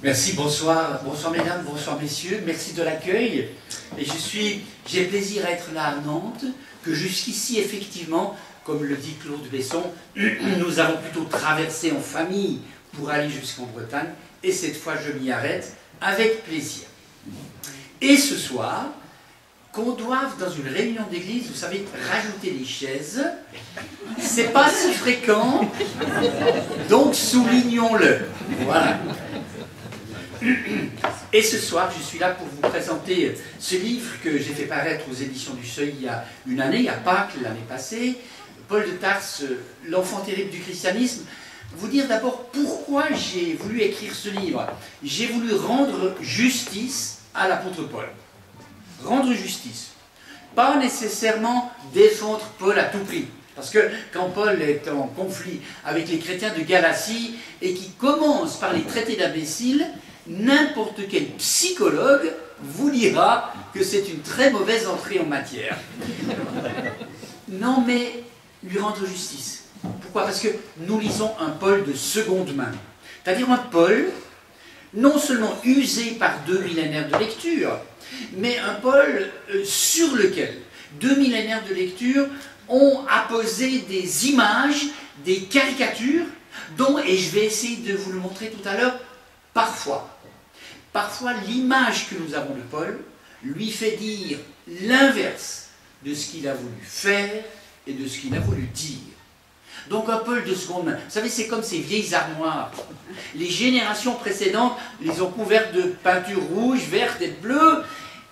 Merci, bonsoir, bonsoir mesdames, bonsoir messieurs, merci de l'accueil. Et j'ai plaisir à être là à Nantes, que jusqu'ici effectivement, comme le dit Claude Besson, nous avons plutôt traversé en famille pour aller jusqu'en Bretagne, et cette fois je m'y arrête avec plaisir. Et ce soir, qu'on doive dans une réunion d'église, vous savez, rajouter des chaises, c'est pas si fréquent, donc soulignons-le. Voilà. Et ce soir, je suis là pour vous présenter ce livre que j'ai fait paraître aux éditions du Seuil il y a une année, il y a Pâques l'année passée, Paul de Tarse, l'enfant terrible du christianisme. Vous dire d'abord pourquoi j'ai voulu écrire ce livre. J'ai voulu rendre justice à l'apôtre Paul. Rendre justice. Pas nécessairement défendre Paul à tout prix. Parce que quand Paul est en conflit avec les chrétiens de Galatie et qui commence par les traiter d'imbéciles, n'importe quel psychologue vous dira que c'est une très mauvaise entrée en matière. Non, mais lui rendre justice. Pourquoi? Parce que nous lisons un Paul de seconde main. C'est-à-dire un Paul non seulement usé par 2 millénaires de lecture, mais un Paul sur lequel 2 millénaires de lecture ont apposé des images, des caricatures, dont, et je vais essayer de vous le montrer tout à l'heure, parfois l'image que nous avons de Paul lui fait dire l'inverse de ce qu'il a voulu faire et de ce qu'il a voulu dire. Donc un Paul de seconde main. Vous savez, c'est comme ces vieilles armoires. Les générations précédentes les ont couvertes de peinture rouge, verte et bleue.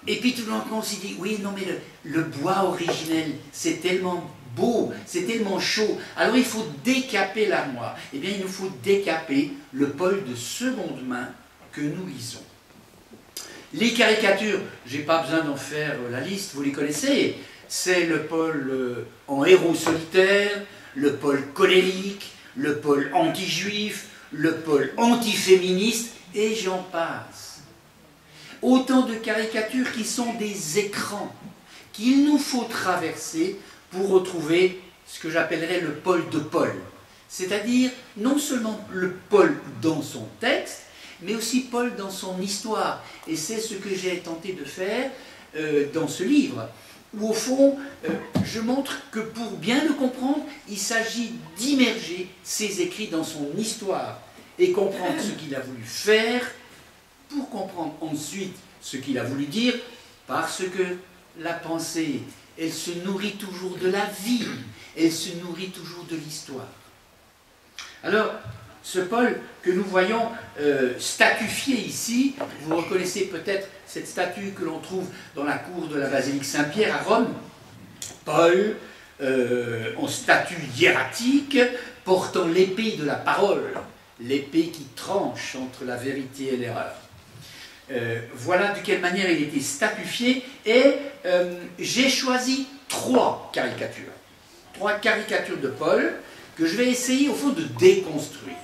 Et puis tout d'un coup on s'est dit, oui, non mais le bois originel, c'est tellement beau, c'est tellement chaud. Alors il faut décaper l'armoire. Eh bien il nous faut décaper le Paul de seconde main que nous lisons. Les caricatures, je n'ai pas besoin d'en faire la liste, vous les connaissez. C'est le Paul en héros solitaire, le Paul colérique, le Paul anti-juif, le Paul anti-féministe, et j'en passe. Autant de caricatures qui sont des écrans qu'il nous faut traverser pour retrouver ce que j'appellerais le Paul de Paul. C'est-à-dire non seulement le Paul dans son texte, mais aussi Paul dans son histoire. Et c'est ce que j'ai tenté de faire dans ce livre, où au fond, je montre que pour bien le comprendre, il s'agit d'immerger ses écrits dans son histoire et comprendre ce qu'il a voulu faire, pour comprendre ensuite ce qu'il a voulu dire, parce que la pensée, elle se nourrit toujours de la vie, elle se nourrit toujours de l'histoire. Alors, ce Paul que nous voyons statufié ici, vous reconnaissez peut-être cette statue que l'on trouve dans la cour de la basilique Saint-Pierre à Rome. Paul, en statue hiératique, portant l'épée de la parole, l'épée qui tranche entre la vérité et l'erreur. Voilà de quelle manière il était statufié, et j'ai choisi 3 caricatures. 3 caricatures de Paul que je vais essayer au fond de déconstruire.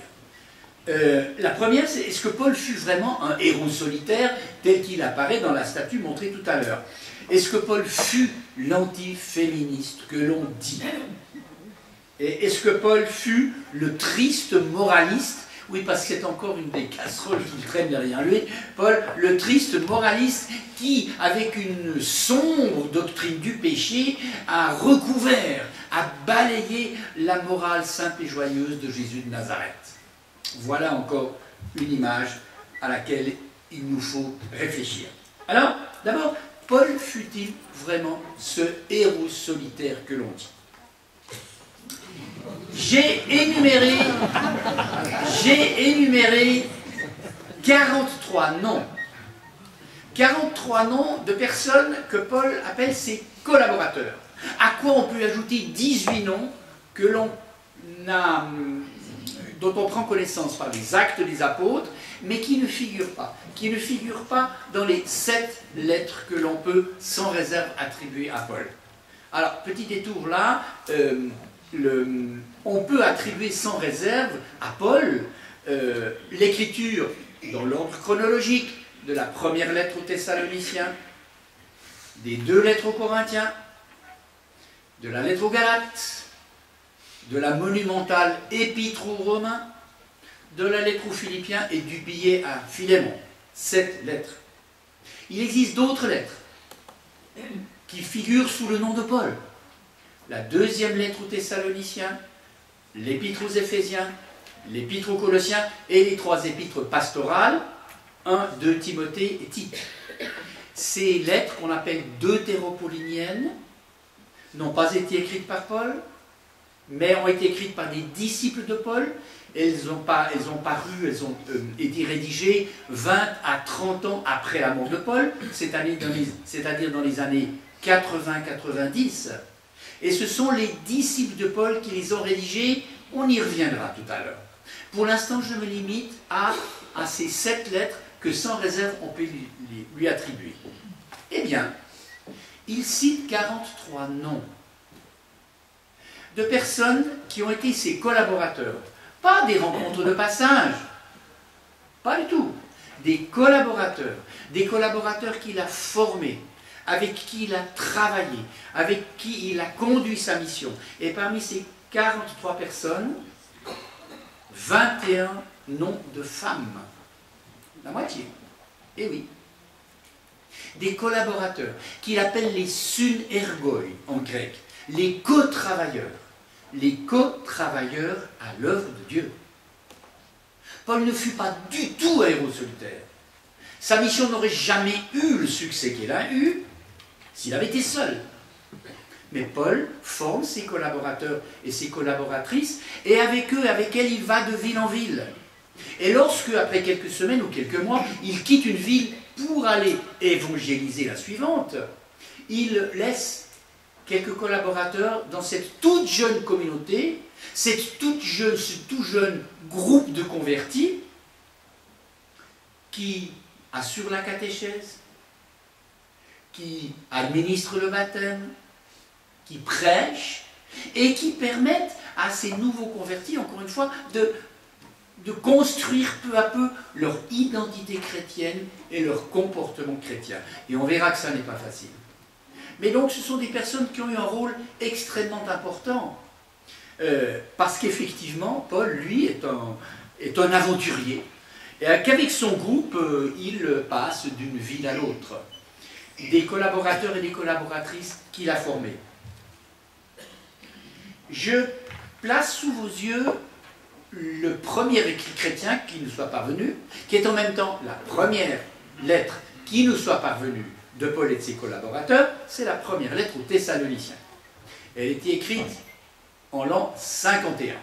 La première, c'est est-ce que Paul fut vraiment un héros solitaire tel qu'il apparaît dans la statue montrée tout à l'heure? Est-ce que Paul fut l'antiféministe que l'on dit? Et est-ce que Paul fut le triste moraliste? Oui, parce que c'est encore une des casseroles qui traîne derrière lui. Paul, le triste moraliste qui, avec une sombre doctrine du péché, a recouvert, a balayé la morale simple et joyeuse de Jésus de Nazareth. Voilà encore une image à laquelle il nous faut réfléchir. Alors, d'abord, Paul fut-il vraiment ce héros solitaire que l'on dit? J'ai énuméré 43 noms. 43 noms de personnes que Paul appelle ses collaborateurs. À quoi on peut ajouter 18 noms que dont on prend connaissance par les actes des apôtres, mais qui ne figurent pas dans les 7 lettres que l'on peut sans réserve attribuer à Paul. Alors, petit détour là, on peut attribuer sans réserve à Paul l'écriture dans l'ordre chronologique de la première lettre aux Thessaloniciens, des 2 lettres aux Corinthiens, de la lettre aux Galates, de la monumentale épître aux Romains, de la lettre aux Philippiens et du billet à Philémon. 7 lettres. Il existe d'autres lettres qui figurent sous le nom de Paul. La deuxième lettre aux Thessaloniciens, l'épître aux Éphésiens, l'épître aux Colossiens et les 3 épîtres pastorales, 1, 2 Timothée et Tite. Ces lettres qu'on appelle deutéropauliniennes n'ont pas été écrites par Paul, mais ont été écrites par des disciples de Paul. Elles ont été rédigées 20 à 30 ans après la mort de Paul, c'est-à-dire dans les années 80-90. Et ce sont les disciples de Paul qui les ont rédigées. On y reviendra tout à l'heure. Pour l'instant, je me limite à ces 7 lettres que sans réserve on peut lui attribuer. Eh bien, il cite 43 noms de personnes qui ont été ses collaborateurs. Pas des rencontres de passage, pas du tout. Des collaborateurs qu'il a formés, avec qui il a travaillé, avec qui il a conduit sa mission. Et parmi ces 43 personnes, 21 noms de femmes. La moitié. Eh oui. Des collaborateurs qu'il appelle les sunergoi en grec, les co-travailleurs à l'œuvre de Dieu. Paul ne fut pas du tout un héros solitaire. Sa mission n'aurait jamais eu le succès qu'elle a eu s'il avait été seul. Mais Paul forme ses collaborateurs et ses collaboratrices, et avec eux, avec elles, il va de ville en ville. Et lorsque, après quelques semaines ou quelques mois, il quitte une ville pour aller évangéliser la suivante, il laisse quelques collaborateurs dans cette toute jeune communauté, ce tout jeune groupe de convertis qui assure la catéchèse, qui administre le baptême, qui prêche et qui permettent à ces nouveaux convertis, encore une fois, de construire peu à peu leur identité chrétienne et leur comportement chrétien. Et on verra que ça n'est pas facile. Mais donc ce sont des personnes qui ont eu un rôle extrêmement important. Parce qu'effectivement, Paul, lui, est un aventurier. Et qu'avec son groupe, il passe d'une ville à l'autre. Des collaborateurs et des collaboratrices qu'il a formés. Je place sous vos yeux le premier écrit chrétien qui nous soit parvenu, qui est en même temps la première lettre qui nous soit parvenue de Paul et de ses collaborateurs, c'est la première lettre aux Thessaloniciens. Elle était écrite en l'an 51.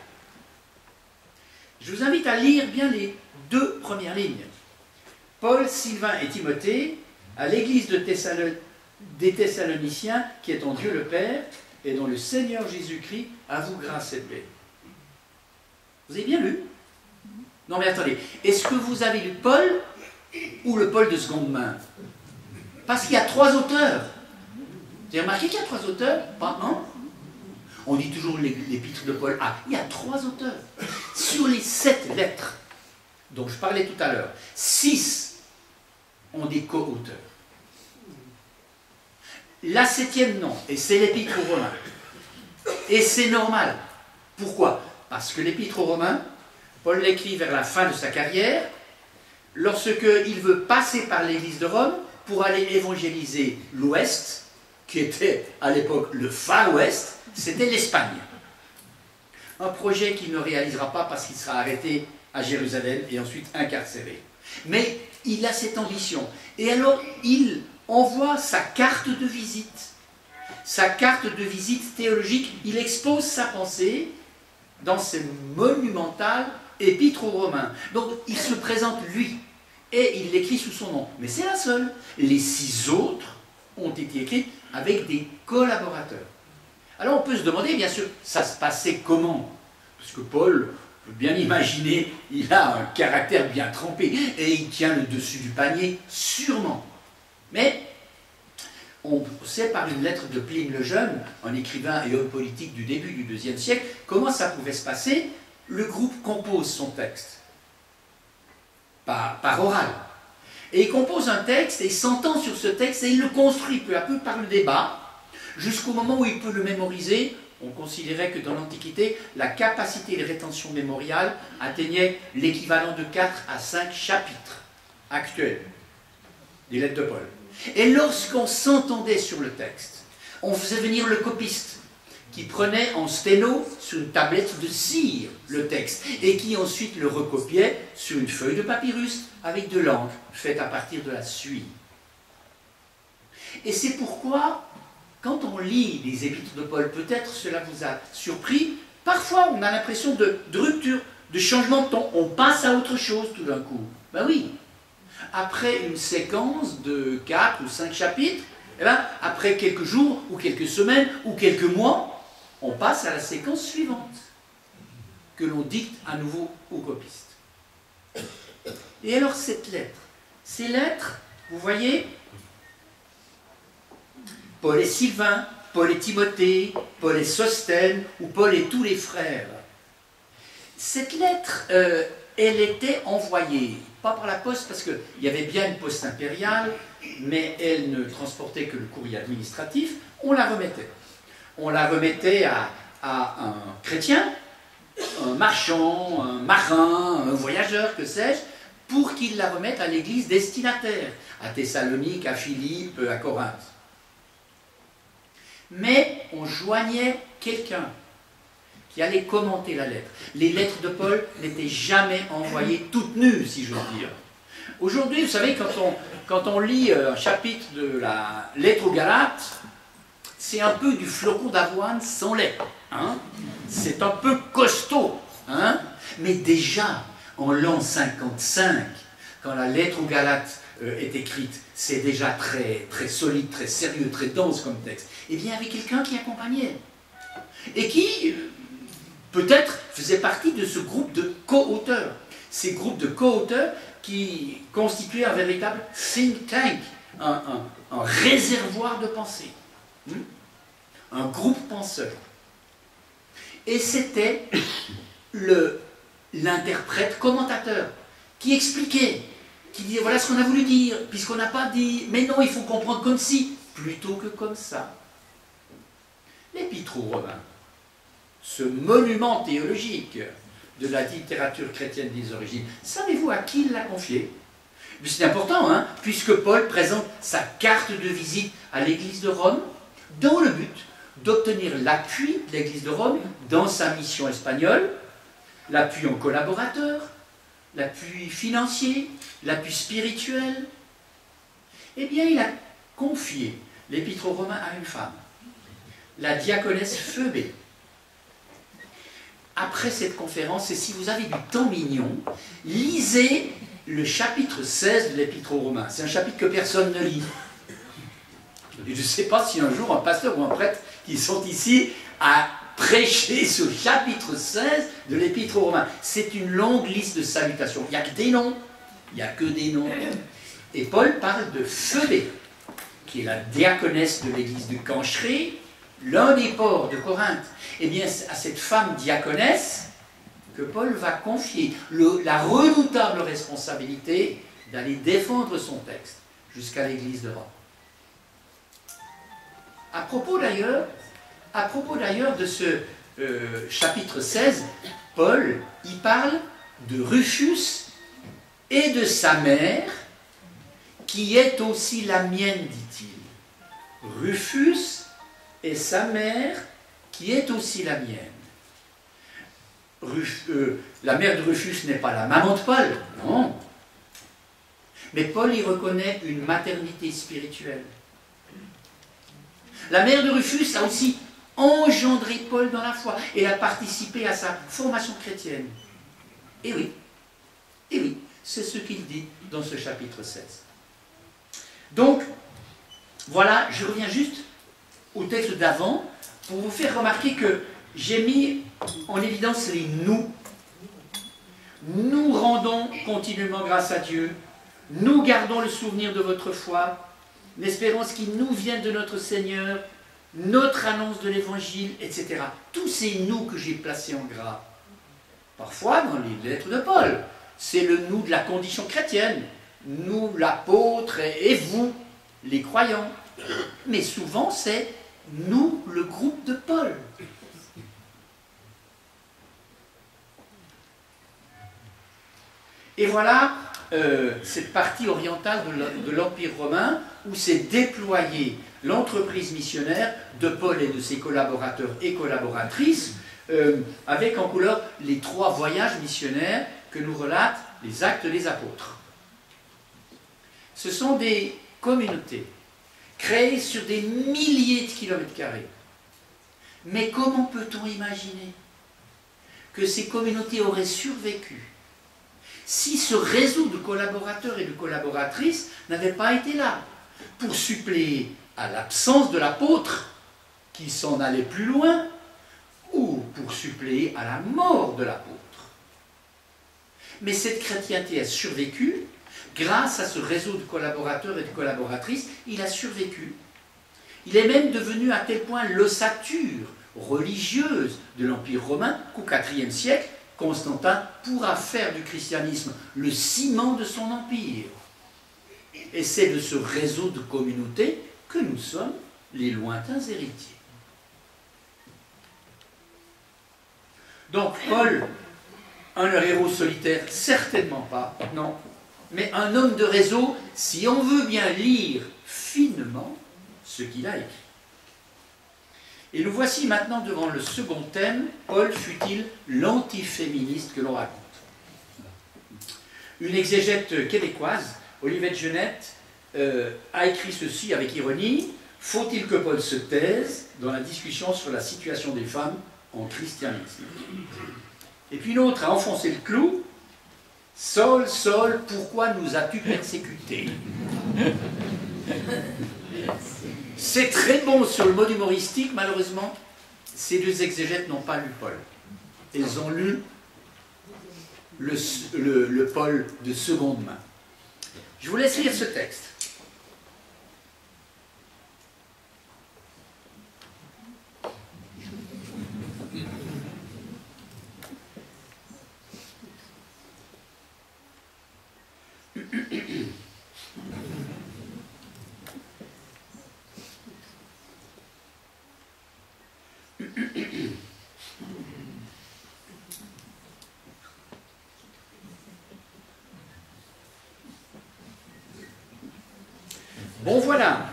Je vous invite à lire bien les 2 premières lignes. Paul, Sylvain et Timothée, à l'église des Thessaloniciens, qui est en Dieu le Père, et dont le Seigneur Jésus-Christ a vous grâce et paix. Vous avez bien lu? Non mais attendez, est-ce que vous avez lu Paul ou le Paul de seconde main? Parce qu'il y a 3 auteurs. Vous avez remarqué qu'il y a 3 auteurs? Pas un? On dit toujours l'épître de Paul. Ah, il y a 3 auteurs. Sur les 7 lettres dont je parlais tout à l'heure, 6 ont des co-auteurs. La 7e non, et c'est l'épître aux Romains. Et c'est normal. Pourquoi? Parce que l'épître aux Romains, Paul l'écrit vers la fin de sa carrière, lorsqu'il veut passer par l'église de Rome pour aller évangéliser l'Ouest, qui était à l'époque le Far West, c'était l'Espagne. Un projet qu'il ne réalisera pas parce qu'il sera arrêté à Jérusalem et ensuite incarcéré. Mais il a cette ambition. Et alors, il envoie sa carte de visite. Sa carte de visite théologique, il expose sa pensée dans ces monumentales épîtres aux Romains. Donc, il se présente lui, et il l'écrit sous son nom. Mais c'est la seule. Les 6 autres ont été écrits avec des collaborateurs. Alors, on peut se demander, bien sûr, ça se passait comment? Parce que Paul, on peut bien imaginer, il a un caractère bien trempé, et il tient le dessus du panier, sûrement. Mais on sait par une lettre de Pline le Jeune, un écrivain et homme politique du début du IIe siècle, comment ça pouvait se passer. Le groupe compose son texte, par oral. Et il compose un texte, et il s'entend sur ce texte, et il le construit peu à peu par le débat, jusqu'au moment où il peut le mémoriser On considérait que dans l'Antiquité, la capacité de rétention mémoriale atteignait l'équivalent de 4 à 5 chapitres actuels des lettres de Paul. Et lorsqu'on s'entendait sur le texte, on faisait venir le copiste, qui prenait en sténo sur une tablette de cire le texte, et qui ensuite le recopiait sur une feuille de papyrus avec de l'encre faite à partir de la suie. Et c'est pourquoi, quand on lit les épîtres de Paul, peut-être cela vous a surpris, parfois on a l'impression de rupture, de changement de ton, on passe à autre chose tout d'un coup. Ben oui, après une séquence de 4 ou 5 chapitres, eh ben, après quelques jours, ou quelques semaines, ou quelques mois, on passe à la séquence suivante, que l'on dicte à nouveau au copiste. Et alors cette lettre, ces lettres, vous voyez, Paul et Sylvain, Paul et Timothée, Paul et Sosthène, ou Paul et tous les frères. Cette lettre, elle était envoyée, pas par la poste, parce qu'il y avait bien une poste impériale, mais elle ne transportait que le courrier administratif, on la remettait. On la remettait à un chrétien, un marchand, un marin, un voyageur, que sais-je, pour qu'il la remette à l'église destinataire, à Thessalonique, à Philippe, à Corinthe. Mais on joignait quelqu'un qui allait commenter la lettre. Les lettres de Paul n'étaient jamais envoyées toutes nues, si j'ose dire. Aujourd'hui, vous savez, quand on lit un chapitre de la lettre aux Galates, c'est un peu du flocon d'avoine sans lait. Hein? C'est un peu costaud. Hein? Mais déjà, en l'an 55, quand la lettre aux Galates est écrite, c'est déjà très, très solide, très sérieux, très dense comme texte. Eh bien, il y avait quelqu'un qui accompagnait. Et qui, peut-être, faisait partie de ce groupe de co-auteurs. Ces groupes de co-auteurs qui constituaient un véritable think tank, un réservoir de pensée. Un groupe penseur. Et c'était l'interprète commentateur qui expliquait, qui disait voilà ce qu'on a voulu dire, puisqu'on n'a pas dit, mais non, il faut comprendre comme ci, plutôt que comme ça. L'Épître aux Romains, ce monument théologique de la littérature chrétienne des origines, savez-vous à qui il l'a confié? C'est important, hein, puisque Paul présente sa carte de visite à l'église de Rome, dans le but d'obtenir l'appui de l'église de Rome dans sa mission espagnole, l'appui en collaborateur, l'appui financier, l'appui spirituel. Eh bien, il a confié l'Épître aux Romains à une femme, la diaconesse Phoebé. Après cette conférence, et si vous avez du temps mignon, lisez le chapitre 16 de l'Épître aux Romains. C'est un chapitre que personne ne lit. Je ne sais pas si un jour un pasteur ou un prêtre qui sont ici à prêcher ce chapitre 16 de l'Épître aux Romains. C'est une longue liste de salutations. Il n'y a que des noms. Il n'y a que des noms. Et Paul parle de Phoebé, qui est la diaconesse de l'église de Cancheré, l'un des ports de Corinthe. Eh bien, à cette femme diaconesse que Paul va confier la redoutable responsabilité d'aller défendre son texte jusqu'à l'église de Rome. À propos d'ailleurs de ce chapitre 16, Paul y parle de Rufus et de sa mère, qui est aussi la mienne, dit-il. Rufus et sa mère, qui est aussi la mienne. La mère de Rufus n'est pas la maman de Paul, non. Mais Paul y reconnaît une maternité spirituelle. La mère de Rufus a aussi engendré Paul dans la foi et a participé à sa formation chrétienne. Et oui, c'est ce qu'il dit dans ce chapitre 16. Donc, voilà, je reviens juste au texte d'avant pour vous faire remarquer que j'ai mis en évidence les « nous ». Nous rendons continuellement grâce à Dieu, nous gardons le souvenir de votre foi, l'espérance qui nous vient de notre Seigneur, notre annonce de l'Évangile, etc. Tous ces « nous » que j'ai placés en gras. Parfois, dans les lettres de Paul, c'est le « nous » de la condition chrétienne. Nous, l'apôtre, et vous, les croyants. Mais souvent, c'est « nous, le groupe de Paul ». Et voilà cette partie orientale de l'Empire romain où s'est déployée l'entreprise missionnaire de Paul et de ses collaborateurs et collaboratrices, avec en couleur les 3 voyages missionnaires que nous relatent les Actes des Apôtres. Ce sont des communautés créées sur des milliers de kilomètres carrés. Mais comment peut-on imaginer que ces communautés auraient survécu si ce réseau de collaborateurs et de collaboratrices n'avait pas été là pour suppléer à l'absence de l'apôtre qui s'en allait plus loin ou pour suppléer à la mort de l'apôtre? Mais cette chrétienté a survécu grâce à ce réseau de collaborateurs et de collaboratrices. Il a survécu. Il est même devenu à tel point l'ossature religieuse de l'Empire romain qu'au IVe siècle, Constantin pourra faire du christianisme le ciment de son empire. Et c'est de ce réseau de communautés que nous sommes les lointains héritiers. Donc Paul, un héros solitaire, certainement pas, non, mais un homme de réseau, si on veut bien lire finement ce qu'il a écrit. Et nous voici maintenant devant le second thème. Paul fut-il l'antiféministe que l'on raconte? Une exégète québécoise, Olivette Genette, a écrit ceci avec ironie: faut-il que Paul se taise dans la discussion sur la situation des femmes en christianisme? Et puis une autre a enfoncé le clou: Saul, Saul, pourquoi nous as-tu persécutés? C'est très bon sur le mode humoristique, malheureusement, ces 2 exégètes n'ont pas lu Paul. Ils ont lu le Paul de seconde main. Je vous laisse lire ce texte. Bon voilà.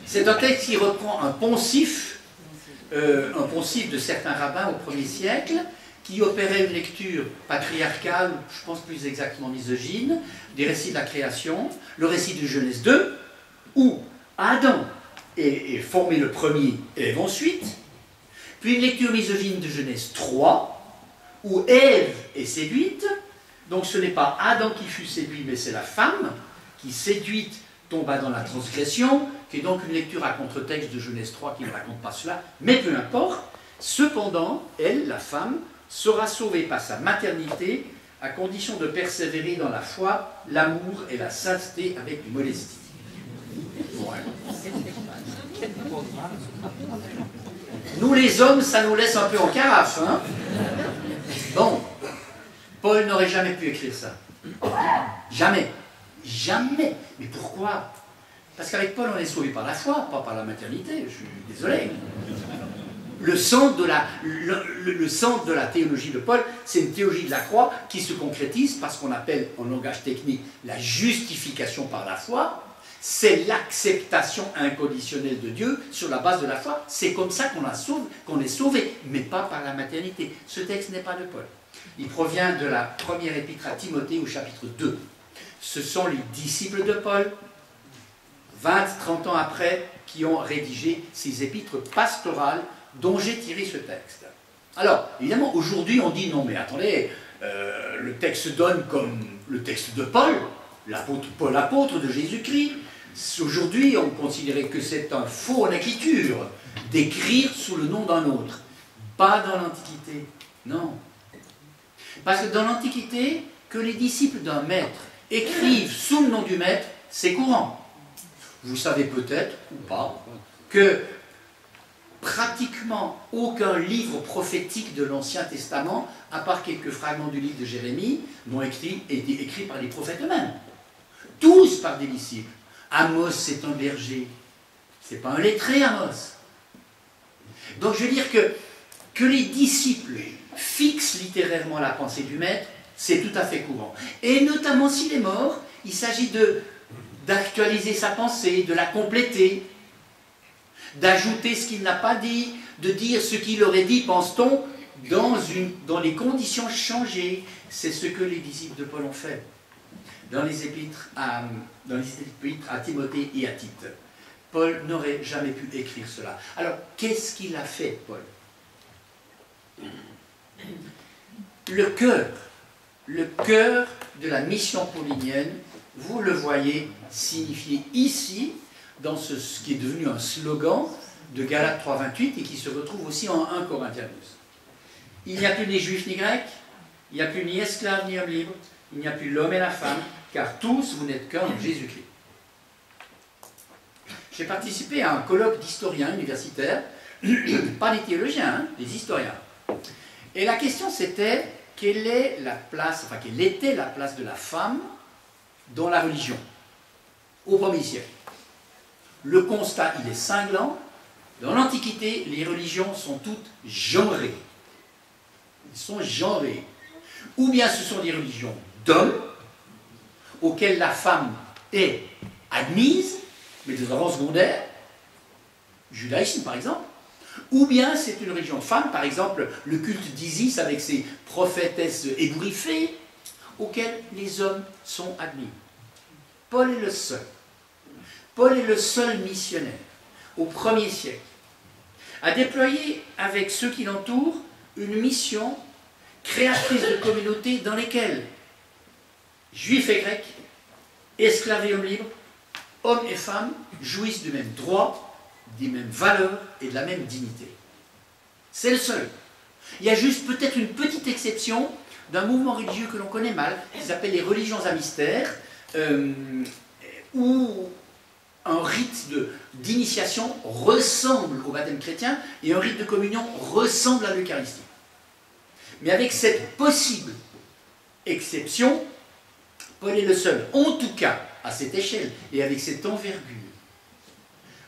C'est un texte qui reprend un poncif de certains rabbins au 1er siècle, qui opérait une lecture patriarcale, je pense plus exactement misogyne, des récits de la création, le récit de Genèse 2, où Adam est formé le premier et Ève ensuite, puis une lecture misogyne de Genèse 3, où Ève est séduite. Donc ce n'est pas Adam qui fut séduit, mais c'est la femme qui, séduite, tomba dans la transgression, qui est donc une lecture à contre-texte de Genèse 3 qui ne raconte pas cela, mais peu importe. Cependant, elle, la femme, sera sauvée par sa maternité, à condition de persévérer dans la foi, l'amour et la sainteté avec modestie. Voilà. Nous les hommes, ça nous laisse un peu en carafe, hein? Bon. Paul n'aurait jamais pu écrire ça. Jamais. Jamais. Mais pourquoi? Parce qu'avec Paul, on est sauvé par la foi, pas par la maternité. Je suis désolé. Le centre de la théologie de Paul, c'est une théologie de la croix qui se concrétise par ce qu'on appelle, en langage technique, la justification par la foi. C'est l'acceptation inconditionnelle de Dieu sur la base de la foi. C'est comme ça qu'on est sauvé, mais pas par la maternité. Ce texte n'est pas de Paul. Il provient de la première épître à Timothée au chapitre 2. Ce sont les disciples de Paul, 20-30 ans après, qui ont rédigé ces épîtres pastorales dont j'ai tiré ce texte. Alors, évidemment, aujourd'hui, on dit non, mais attendez, le texte donne comme le texte de Paul, Paul apôtre de Jésus-Christ. Aujourd'hui, on considérait que c'est un faux en écriture d'écrire sous le nom d'un autre. Pas dans l'Antiquité, non. Parce que dans l'Antiquité, que les disciples d'un maître écrivent sous le nom du maître, c'est courant. Vous savez peut-être, ou pas, que pratiquement aucun livre prophétique de l'Ancien Testament, à part quelques fragments du livre de Jérémie, n'ont été écrits par les prophètes eux-mêmes. Tous par des disciples. Amos, c'est un berger. C'est pas un lettré, Amos. Donc je veux dire que Que les disciples fixent littérairement la pensée du maître, c'est tout à fait courant. Et notamment s'il est mort, il s'agit d'actualiser sa pensée, de la compléter, d'ajouter ce qu'il n'a pas dit, de dire ce qu'il aurait dit, pense-t-on, dans les conditions changées. C'est ce que les disciples de Paul ont fait dans les épîtres à Timothée et à Tite. Paul n'aurait jamais pu écrire cela. Alors, qu'est-ce qu'il a fait, Paul? Le cœur de la mission paulinienne, vous le voyez signifié ici, dans ce qui est devenu un slogan de Galates 3,28 et qui se retrouve aussi en 1 Corinthiens 12. Il n'y a plus ni juif ni grec, il n'y a plus ni esclave ni homme libre, il n'y a plus l'homme et la femme, car tous vous n'êtes qu'un en Jésus-Christ. J'ai participé à un colloque d'historiens universitaires, pas des théologiens, hein, des historiens. Et la question c'était, quelle était la place de la femme dans la religion au 1er siècle? Le constat, il est cinglant. Dans l'Antiquité, les religions sont toutes genrées. Elles sont genrées. Ou bien ce sont des religions d'hommes, auxquelles la femme est admise, mais de rang secondaire, judaïsme par exemple, ou bien c'est une religion de femmes, par exemple le culte d'Isis avec ses prophétesses ébouriffées, auxquelles les hommes sont admis. Paul est le seul. Paul est le seul missionnaire, au 1er siècle, à déployer avec ceux qui l'entourent une mission créatrice de communautés dans lesquelles juifs et grecs, esclaves et hommes libres, hommes et femmes jouissent du même droit, des mêmes valeurs et de la même dignité. C'est le seul. Il y a juste peut-être une petite exception d'un mouvement religieux que l'on connaît mal, qui s'appelle les religions à mystère, où un rite d'initiation ressemble au baptême chrétien et un rite de communion ressemble à l'Eucharistie. Mais avec cette possible exception, Paul est le seul, en tout cas à cette échelle et avec cette envergure,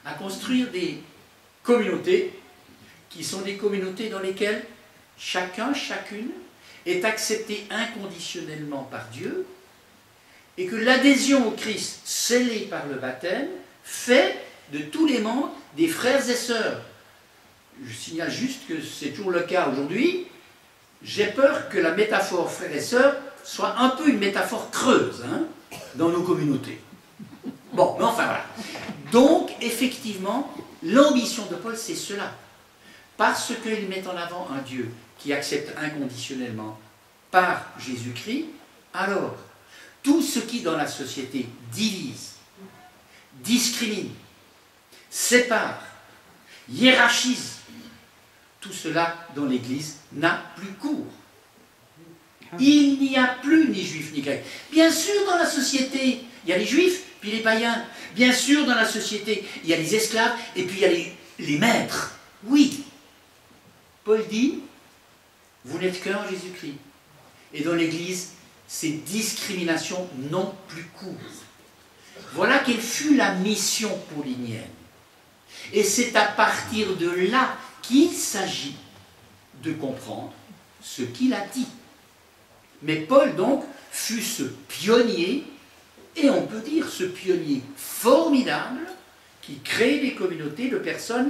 à construire des communautés qui sont des communautés dans lesquelles chacun, chacune est accepté inconditionnellement par Dieu et que l'adhésion au Christ scellée par le baptême fait de tous les membres des frères et sœurs. Je signale juste que c'est toujours le cas aujourd'hui. J'ai peur que la métaphore frères et sœurs soit un peu une métaphore creuse hein, dans nos communautés. Bon, mais enfin voilà. Donc, effectivement, l'ambition de Paul, c'est cela. Parce qu'il met en avant un Dieu qui accepte inconditionnellement par Jésus-Christ, alors, tout ce qui dans la société divise, discrimine, sépare, hiérarchise, tout cela dans l'Église n'a plus cours. Il n'y a plus ni juifs ni grecs. Bien sûr, dans la société, il y a les juifs, puis les païens. Bien sûr, dans la société, il y a les esclaves, et puis il y a les maîtres. Oui. Paul dit, vous n'êtes qu'un en Jésus-Christ. Et dans l'Église, ces discriminations n'ont plus cours. Voilà quelle fut la mission paulinienne. Et c'est à partir de là qu'il s'agit de comprendre ce qu'il a dit. Mais Paul, donc, fut ce pionnier, et on peut dire ce pionnier formidable, qui crée des communautés de personnes.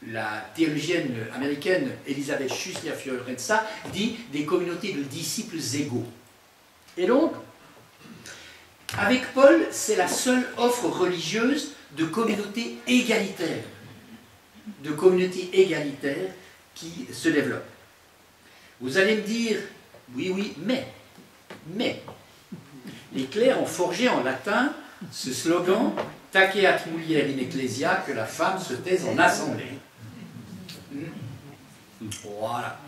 La théologienne américaine Elisabeth Schüssler-Fiorenza dit des communautés de disciples égaux. Et donc, avec Paul, c'est la seule offre religieuse de communautés égalitaires. De communautés égalitaires qui se développent. Vous allez me dire, oui, mais, les clercs ont forgé en latin ce slogan « Taceat mulier in ecclesia » que la femme se taise en assemblée. Voilà.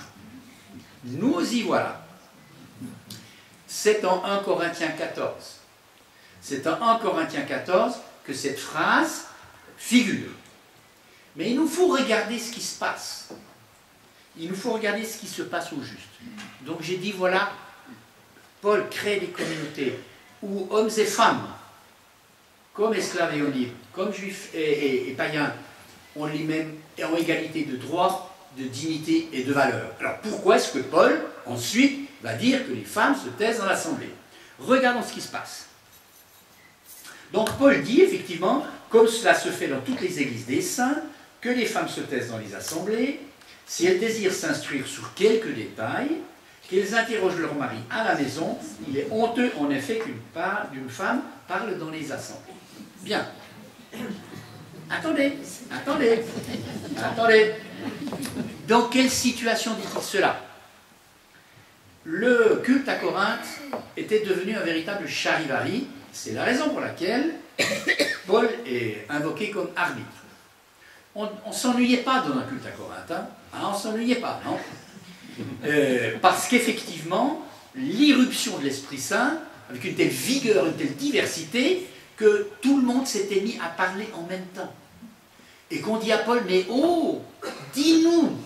Nous y voilà. C'est en 1 Corinthiens 14. C'est en 1 Corinthiens 14 que cette phrase figure. Mais il nous faut regarder ce qui se passe. Il nous faut regarder ce qui se passe au juste. Donc j'ai dit, voilà, Paul crée des communautés où hommes et femmes, comme esclaves et libres, comme juifs et païens, ont égalité de droits, de dignité et de valeur. Alors pourquoi est-ce que Paul, ensuite, va dire que les femmes se taisent dans l'assemblée? Regardons ce qui se passe. Donc Paul dit effectivement, comme cela se fait dans toutes les églises des saints, que les femmes se taisent dans les assemblées, si elles désirent s'instruire sur quelques détails, qu'elles interrogent leur mari à la maison. Il est honteux en effet qu'une femme parle dans les assemblées. Bien. Attendez. Dans quelle situation dit-il cela? Le culte à Corinthe était devenu un véritable charivari. C'est la raison pour laquelle Paul est invoqué comme arbitre. On ne s'ennuyait pas dans un culte à Corinthe. Hein? On ne s'ennuyait pas, non? Parce qu'effectivement, l'irruption de l'Esprit Saint, avec une telle vigueur, une telle diversité, que tout le monde s'était mis à parler en même temps. Et qu'on dit à Paul, mais oh, dis-nous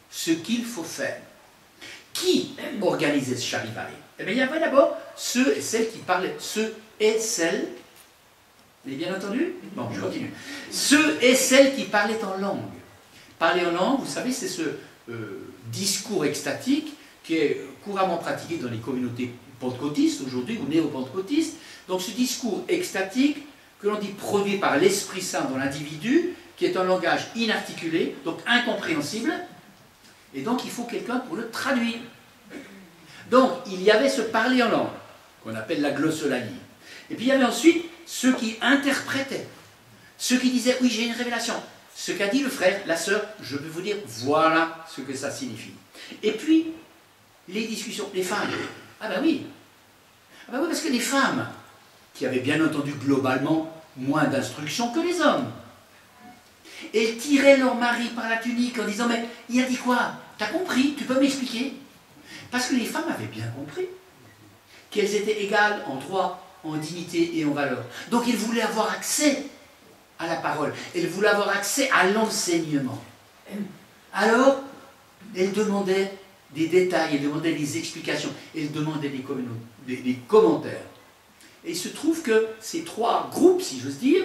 ce qu'il faut faire. Qui organisait ce charivari? Eh bien, il y avait d'abord ceux et celles qui parlaient, ceux et celles, vous avez bien entendu? Bon, je continue. Ceux et celles qui parlaient en langue. Parler en langue, vous savez, c'est ce discours extatique qui est couramment pratiqué dans les communautés pentecôtistes aujourd'hui, ou néo-pentecôtistes. Donc ce discours extatique, que l'on dit produit par l'Esprit Saint dans l'individu, qui est un langage inarticulé, donc incompréhensible, et donc il faut quelqu'un pour le traduire. Donc il y avait ce parler en langue, qu'on appelle la glossolalie. Et puis il y avait ensuite ceux qui interprétaient, ceux qui disaient, oui j'ai une révélation. Ce qu'a dit le frère, la sœur, je peux vous dire, voilà ce que ça signifie. Et puis, les discussions, les femmes. Ah ben oui. Ah ben oui, parce que les femmes, qui avaient bien entendu globalement moins d'instruction que les hommes, elles tiraient leur mari par la tunique en disant, mais il a dit quoi? T'as compris? Tu peux m'expliquer? Parce que les femmes avaient bien compris qu'elles étaient égales en droit, en dignité et en valeur. Donc elles voulaient avoir accès à la parole. Elles voulaient avoir accès à l'enseignement. Alors, elles demandaient des détails, elles demandaient des explications, elles demandaient des commentaires. Et il se trouve que ces trois groupes, si j'ose dire,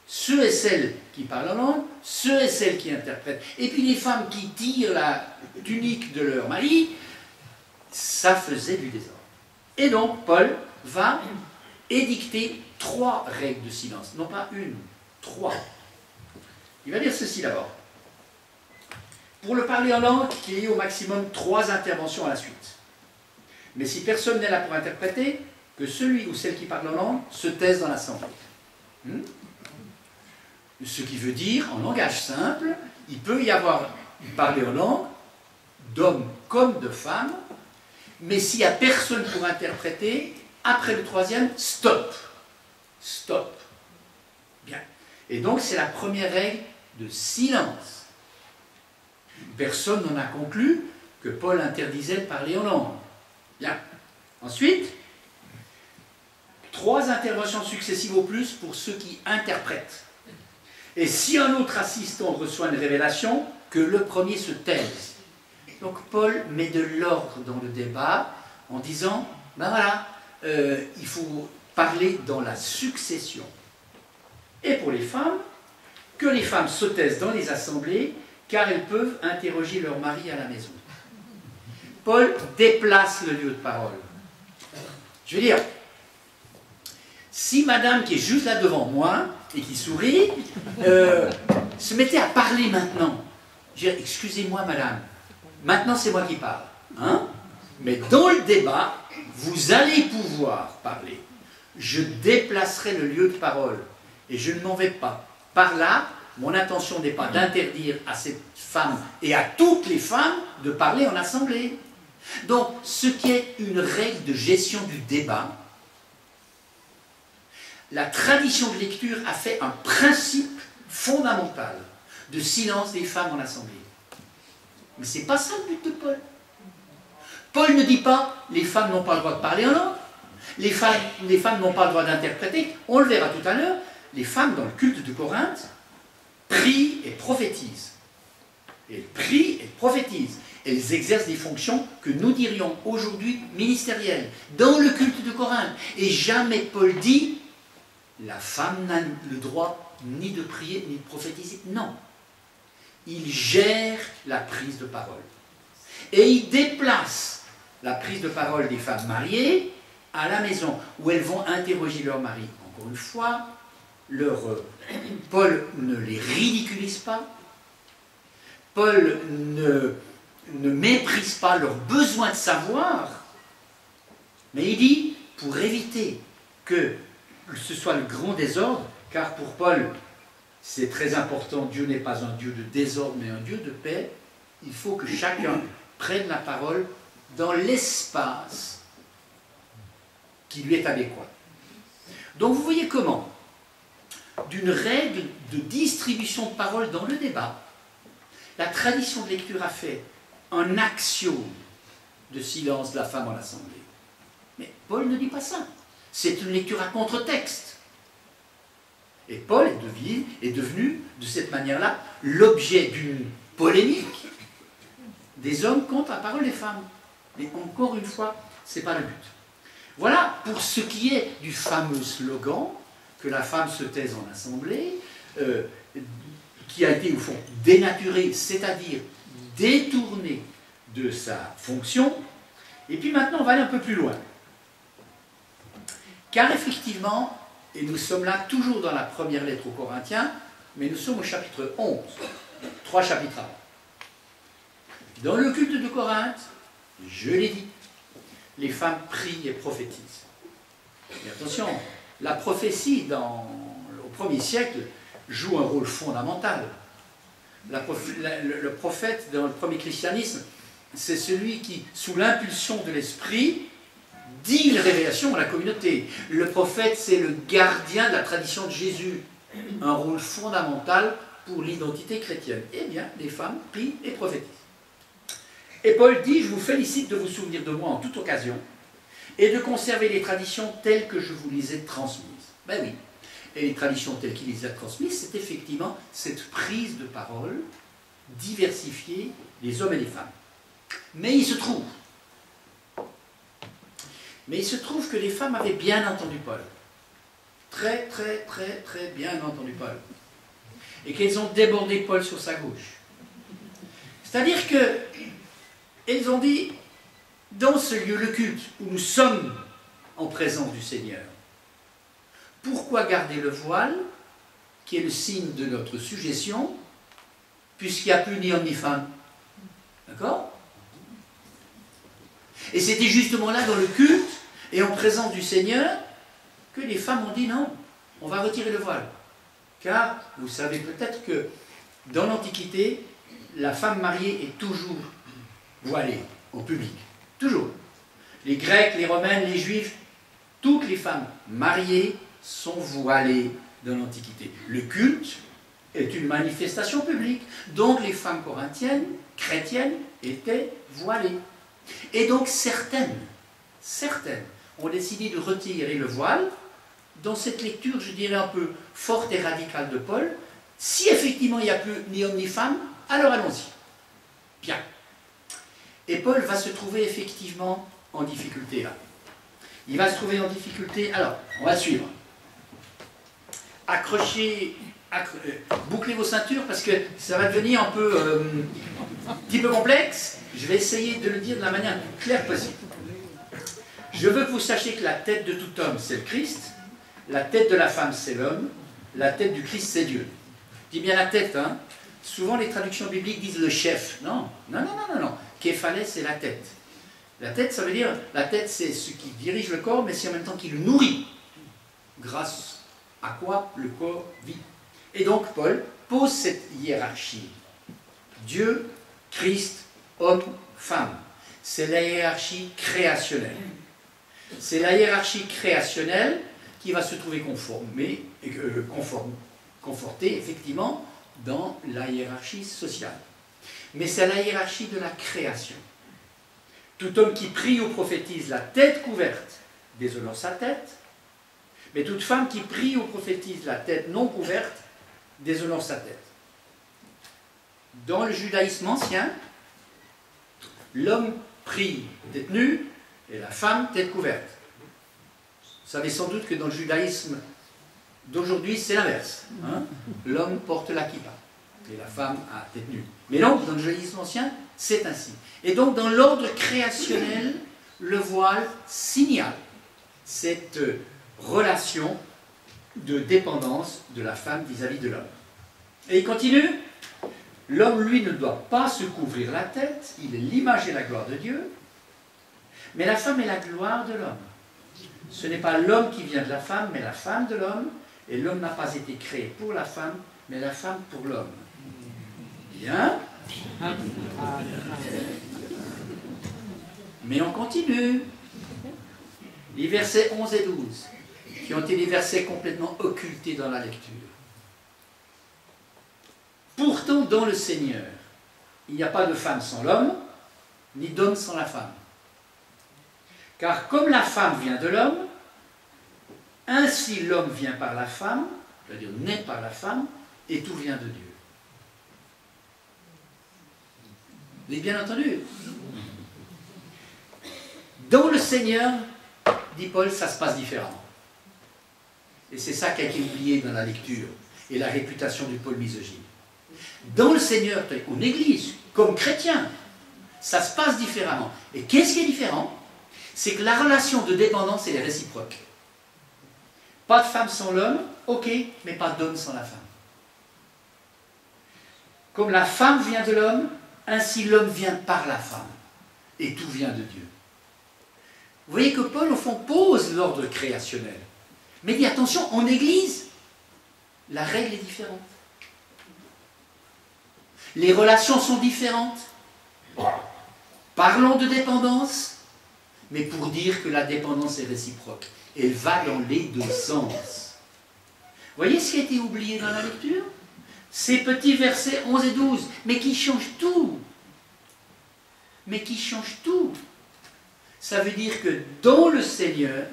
ceux et celles qui parlent en langue, ceux et celles qui interprètent, et puis les femmes qui tirent la tunique de leur mari, ça faisait du désordre. Et donc, Paul va édicter 3 règles de silence, non pas une, 3. Il va dire ceci d'abord. Pour le parler en langue, qu'il y ait au maximum 3 interventions à la suite. Mais si personne n'est là pour interpréter, que celui ou celle qui parle en langue se taise dans l'assemblée. Ce qui veut dire, en langage simple, il peut y avoir parler en langue, d'hommes comme de femmes, mais s'il n'y a personne pour interpréter, après le 3e, stop. Stop. Bien. Et donc, c'est la première règle de silence. Personne n'en a conclu que Paul interdisait de parler en langue. Bien. Ensuite, 3 interventions successives au plus pour ceux qui interprètent. Et si un autre assistant reçoit une révélation, que le premier se taise. Donc Paul met de l'ordre dans le débat en disant, ben voilà, il faut parler dans la succession. Et pour les femmes, que les femmes se taisent dans les assemblées, car elles peuvent interroger leur mari à la maison. Paul déplace le lieu de parole. Je veux dire, si madame qui est juste là devant moi et qui sourit, se mettait à parler maintenant, je veux dire, excusez-moi madame, maintenant c'est moi qui parle, hein? Mais dans le débat, vous allez pouvoir parler. Je déplacerai le lieu de parole et je ne m'en vais pas. Par là, mon intention n'est pas d'interdire à cette femme et à toutes les femmes de parler en assemblée. Donc, ce qui est une règle de gestion du débat, la tradition de lecture a fait un principe fondamental de silence des femmes en assemblée. Mais ce n'est pas ça le but de Paul. Paul ne dit pas les femmes n'ont pas le droit de parler en langue, les femmes n'ont pas le droit d'interpréter. On le verra tout à l'heure, les femmes dans le culte de Corinthe prient et prophétisent. Elles prient et prophétisent. Elles exercent des fonctions que nous dirions aujourd'hui ministérielles dans le culte de Corinthe. Et jamais Paul dit la femme n'a le droit ni de prier ni de prophétiser. Non. il gère la prise de parole. Et il déplace la prise de parole des femmes mariées à la maison, où elles vont interroger leur mari. Encore une fois, Paul ne les ridiculise pas, Paul ne méprise pas leur besoin de savoir, mais il dit, pour éviter que ce soit le grand désordre, car pour Paul, c'est très important, Dieu n'est pas un Dieu de désordre, mais un Dieu de paix, il faut que chacun prenne la parole dans l'espace qui lui est adéquat. Donc vous voyez comment, d'une règle de distribution de parole dans le débat, la tradition de lecture a fait un axiome de silence de la femme en assemblée. Mais Paul ne dit pas ça. C'est une lecture à contre-texte. Et Paul est devenu, de cette manière-là, l'objet d'une polémique des hommes contre la parole des femmes. Mais encore une fois, ce n'est pas le but. Voilà pour ce qui est du fameux slogan que la femme se taise en assemblée, qui a été au fond dénaturé, c'est-à-dire détourné de sa fonction. Et puis maintenant, on va aller un peu plus loin. Car effectivement, et nous sommes là toujours dans la première lettre aux Corinthiens, mais nous sommes au chapitre 11, 3 chapitres avant. Dans le culte de Corinthe, je l'ai dit, les femmes prient et prophétisent. Mais attention, la prophétie au 1er siècle joue un rôle fondamental. Le prophète dans le premier christianisme, c'est celui qui, sous l'impulsion de l'esprit, dit les révélations à la communauté. Le prophète, c'est le gardien de la tradition de Jésus. Un rôle fondamental pour l'identité chrétienne. Eh bien, les femmes prient et prophétisent. Et Paul dit, je vous félicite de vous souvenir de moi en toute occasion et de conserver les traditions telles que je vous les ai transmises. Ben oui. Et les traditions telles qu'il les a transmises, c'est effectivement cette prise de parole diversifiée des hommes et des femmes. Mais il se trouve que les femmes avaient bien entendu Paul. Très, très, très, très bien entendu Paul. Et qu'elles ont débordé Paul sur sa gauche. C'est-à-dire qu'elles ont dit, dans ce lieu, le culte, où nous sommes en présence du Seigneur, pourquoi garder le voile, qui est le signe de notre sujétion, puisqu'il n'y a plus ni homme ni femme? D'accord? Et c'était justement là, dans le culte, et en présence du Seigneur, que les femmes ont dit non, on va retirer le voile. Car, vous savez peut-être que, dans l'Antiquité, la femme mariée est toujours voilée, au public. Toujours. Les Grecs, les Romaines, les Juifs, toutes les femmes mariées sont voilées dans l'Antiquité. Le culte est une manifestation publique. Donc les femmes corinthiennes, chrétiennes, étaient voilées. Et donc certaines ont décidé de retirer le voile. Dans cette lecture, je dirais un peu forte et radicale de Paul, si effectivement il n'y a plus ni homme ni femme, alors allons-y. Bien. Et Paul va se trouver effectivement en difficulté là. Il va se trouver en difficulté. Alors, on va suivre. Bouclez vos ceintures parce que ça va devenir un petit peu complexe. Je vais essayer de le dire de la manière la plus claire possible. Je veux que vous sachiez que la tête de tout homme, c'est le Christ. La tête de la femme, c'est l'homme. La tête du Christ, c'est Dieu. Je dis bien la tête, hein. Souvent, les traductions bibliques disent le chef. Non, non, non, non, non, non. Képhalès, c'est la tête. La tête, ça veut dire, la tête, c'est ce qui dirige le corps, mais c'est en même temps qui le nourrit. Grâce à quoi le corps vit. Et donc, Paul pose cette hiérarchie. Dieu, Christ, homme, femme. C'est la hiérarchie créationnelle. C'est la hiérarchie créationnelle qui va se trouver confortée, effectivement, dans la hiérarchie sociale. Mais c'est la hiérarchie de la création. Tout homme qui prie ou prophétise la tête couverte, déshonore sa tête, mais toute femme qui prie ou prophétise la tête non couverte, déshonore sa tête. Dans le judaïsme ancien, l'homme prie tête nue et la femme tête couverte. Vous savez sans doute que dans le judaïsme d'aujourd'hui, c'est l'inverse. Hein? L'homme porte la kippa. et la femme à tête nue. Mais non, dans le judaïsme ancien, c'est ainsi. Et donc, dans l'ordre créationnel, le voile signale cette relation de dépendance de la femme vis-à-vis de l'homme. Et il continue, l'homme, lui, ne doit pas se couvrir la tête, il est l'image et la gloire de Dieu, mais la femme est la gloire de l'homme. Ce n'est pas l'homme qui vient de la femme, mais la femme de l'homme, et l'homme n'a pas été créé pour la femme, mais la femme pour l'homme. Bien. Mais on continue. Les versets 11 et 12, qui ont été des versets complètement occultés dans la lecture. Pourtant, dans le Seigneur, il n'y a pas de femme sans l'homme, ni d'homme sans la femme. Car comme la femme vient de l'homme, ainsi l'homme vient par la femme, c'est-à-dire naît par la femme, et tout vient de Dieu. Vous avez bien entendu? Dans le Seigneur, dit Paul, ça se passe différemment. Et c'est ça qui a été oublié dans la lecture et la réputation du Paul misogyne. Dans le Seigneur, en Église, comme chrétien, ça se passe différemment. Et qu'est-ce qui est différent? C'est que la relation de dépendance, elle est réciproque. Pas de femme sans l'homme, ok, mais pas d'homme sans la femme. Comme la femme vient de l'homme, ainsi l'homme vient par la femme. Et tout vient de Dieu. Vous voyez que Paul, au fond, pose l'ordre créationnel. Mais dit, attention, en Église, la règle est différente. Les relations sont différentes. Parlons de dépendance, mais pour dire que la dépendance est réciproque. Elle va dans les deux sens. Vous voyez ce qui a été oublié dans la lecture? Ces petits versets 11 et 12, mais qui changent tout. Mais qui changent tout. Ça veut dire que dans le Seigneur,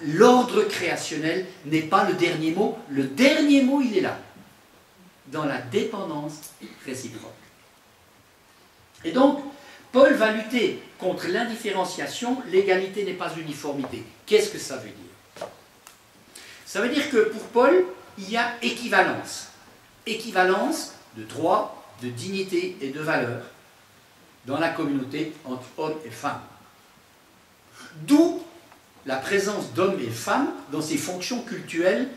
l'ordre créationnel n'est pas le dernier mot. Le dernier mot, il est là. Dans la dépendance réciproque. Et donc, Paul va lutter contre l'indifférenciation. L'égalité n'est pas uniformité. Qu'est-ce que ça veut dire? Ça veut dire que pour Paul, il y a équivalence. Équivalence de droit, de dignité et de valeur dans la communauté entre hommes et femmes. D'où la présence d'hommes et femmes dans ces fonctions cultuelles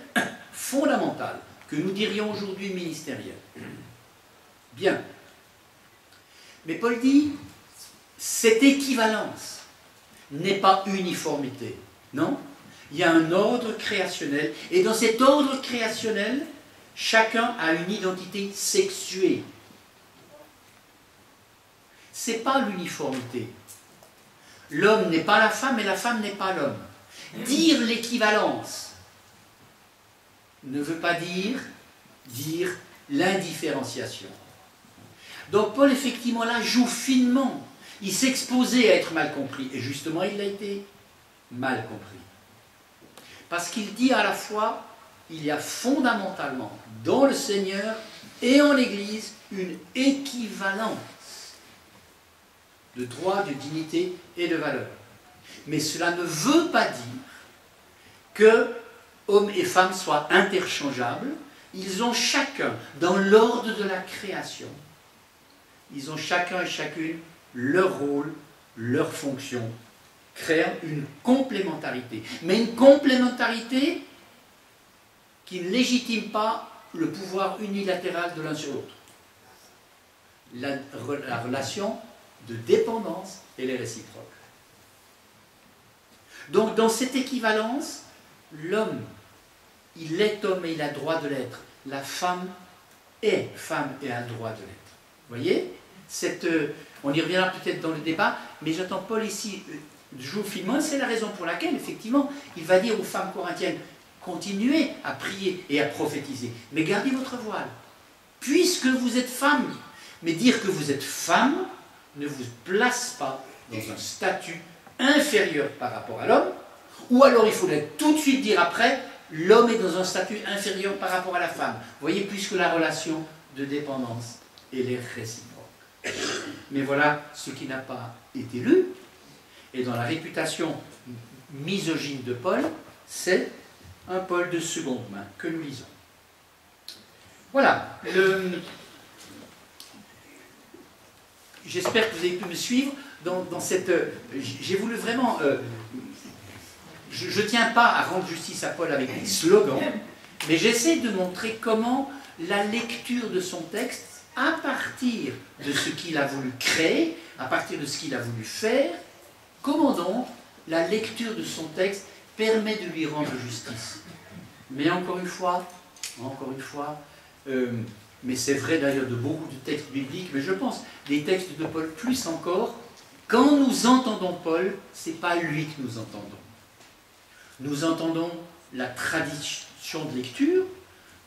fondamentales, que nous dirions aujourd'hui ministérielles. Bien. Mais Paul dit, cette équivalence n'est pas uniformité. Non? Il y a un ordre créationnel, et dans cet ordre créationnel, chacun a une identité sexuée. Ce n'est pas l'uniformité. L'homme n'est pas la femme et la femme n'est pas l'homme. Dire l'équivalence ne veut pas dire l'indifférenciation. Donc Paul, effectivement, là, joue finement. Il s'exposait à être mal compris. Et justement, il a été mal compris. Parce qu'il dit à la fois, il y a fondamentalement, dans le Seigneur et en l'Église, une équivalence de droit, de dignité et de valeur. Mais cela ne veut pas dire que hommes et femmes soient interchangeables. Ils ont chacun, dans l'ordre de la création, ils ont chacun et chacune leur rôle, leur fonction, créant une complémentarité. Mais une complémentarité qui ne légitime pas le pouvoir unilatéral de l'un sur l'autre. La relation de dépendance, elle est réciproque. Donc dans cette équivalence, l'homme, il est homme et il a le droit de l'être. La femme est femme et a le droit de l'être. Vous voyez? On y reviendra peut-être dans le débat, mais j'entends Paul ici joue finement, c'est la raison pour laquelle, effectivement, il va dire aux femmes corinthiennes, continuez à prier et à prophétiser, mais gardez votre voile, puisque vous êtes femme. Mais dire que vous êtes femme ne vous place pas dans un statut inférieur par rapport à l'homme, ou alors il faudrait tout de suite dire après, l'homme est dans un statut inférieur par rapport à la femme. Vous voyez, puisque la relation de dépendance, elle est réciproque. Mais voilà ce qui n'a pas été lu, et dans la réputation misogyne de Paul, c'est un Paul de seconde main que nous lisons. Voilà. J'espère que vous avez pu me suivre dans cette... J'ai voulu vraiment... je ne tiens pas à rendre justice à Paul avec des slogans, mais j'essaie de montrer comment la lecture de son texte, à partir de ce qu'il a voulu créer, à partir de ce qu'il a voulu faire, comment donc la lecture de son texte permet de lui rendre justice. Mais encore une fois, mais c'est vrai d'ailleurs de beaucoup de textes bibliques, mais je pense des textes de Paul plus encore, quand nous entendons Paul, ce n'est pas lui que nous entendons. Nous entendons la tradition de lecture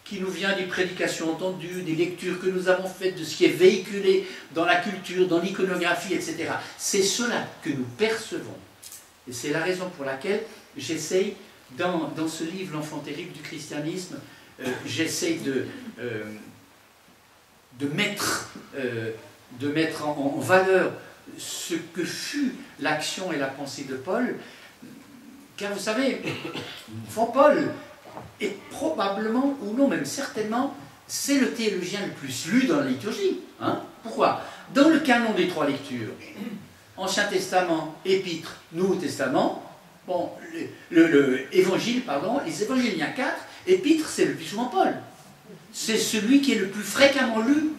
qui nous vient des prédications entendues, des lectures que nous avons faites, de ce qui est véhiculé dans la culture, dans l'iconographie, etc. C'est cela que nous percevons. Et c'est la raison pour laquelle j'essaye, dans ce livre, L'enfant terrible du christianisme, j'essaye de mettre en valeur ce que fut l'action et la pensée de Paul, car vous savez, Paul est probablement, ou non, même certainement, c'est le théologien le plus lu dans la liturgie. Hein? Pourquoi? Dans le canon des 3 lectures, Ancien Testament, Épître, Nouveau Testament, bon, Évangile, pardon, les évangiles, il y a 4, Épître, c'est le plus souvent Paul. C'est celui qui est le plus fréquemment lu.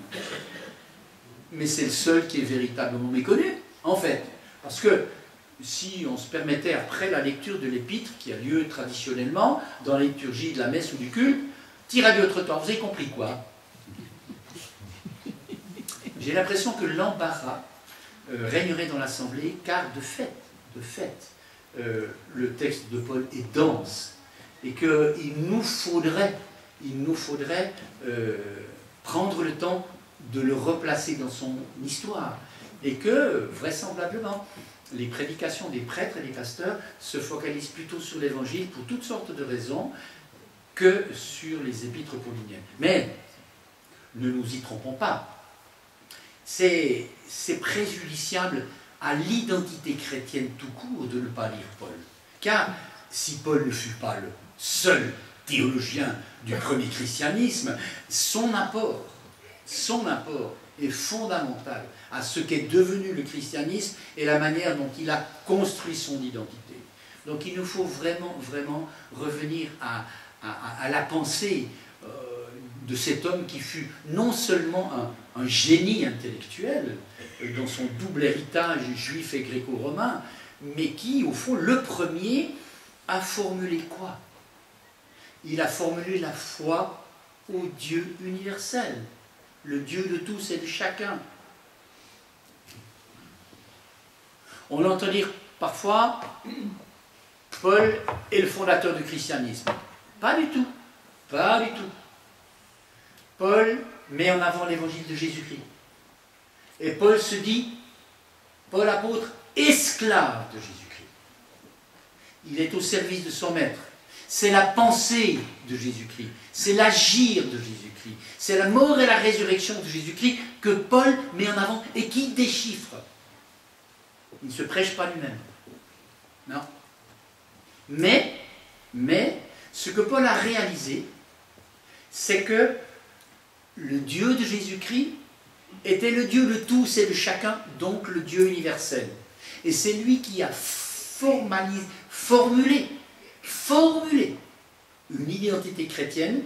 Mais c'est le seul qui est véritablement méconnu, en fait. Parce que si on se permettait, après la lecture de l'Épître, qui a lieu traditionnellement dans la liturgie de la messe ou du culte, tirez votre temps, vous avez compris quoi? J'ai l'impression que l'embarras régnerait dans l'Assemblée, car de fait, le texte de Paul est dense, et qu'il nous faudrait prendre le temps de le replacer dans son histoire, et que, vraisemblablement, les prédications des prêtres et des pasteurs se focalisent plutôt sur l'Évangile pour toutes sortes de raisons que sur les épîtres pauliniennes. Mais, ne nous y trompons pas, c'est préjudiciable à l'identité chrétienne tout court de ne pas lire Paul. Car si Paul ne fut pas le seul théologien du premier christianisme, son apport est fondamental à ce qu'est devenu le christianisme et la manière dont il a construit son identité. Donc il nous faut vraiment revenir à la pensée de cet homme qui fut non seulement un génie intellectuel dans son double héritage juif et gréco-romain, mais qui, au fond, le premier, a formulé quoi? Il a formulé la foi au Dieu universel, le Dieu de tous et de chacun. On entend dire parfois, Paul est le fondateur du christianisme. Pas du tout, pas du tout. Paul met en avant l'évangile de Jésus-Christ. Et Paul se dit, Paul apôtre, esclave de Jésus-Christ. Il est au service de son maître. C'est la pensée de Jésus-Christ, c'est l'agir de Jésus-Christ, c'est la mort et la résurrection de Jésus-Christ que Paul met en avant et qui déchiffre. Il ne se prêche pas lui-même. Non. Mais, ce que Paul a réalisé, c'est que le Dieu de Jésus-Christ était le Dieu de tous et de chacun, donc le Dieu universel. Et c'est lui qui a formulé une identité chrétienne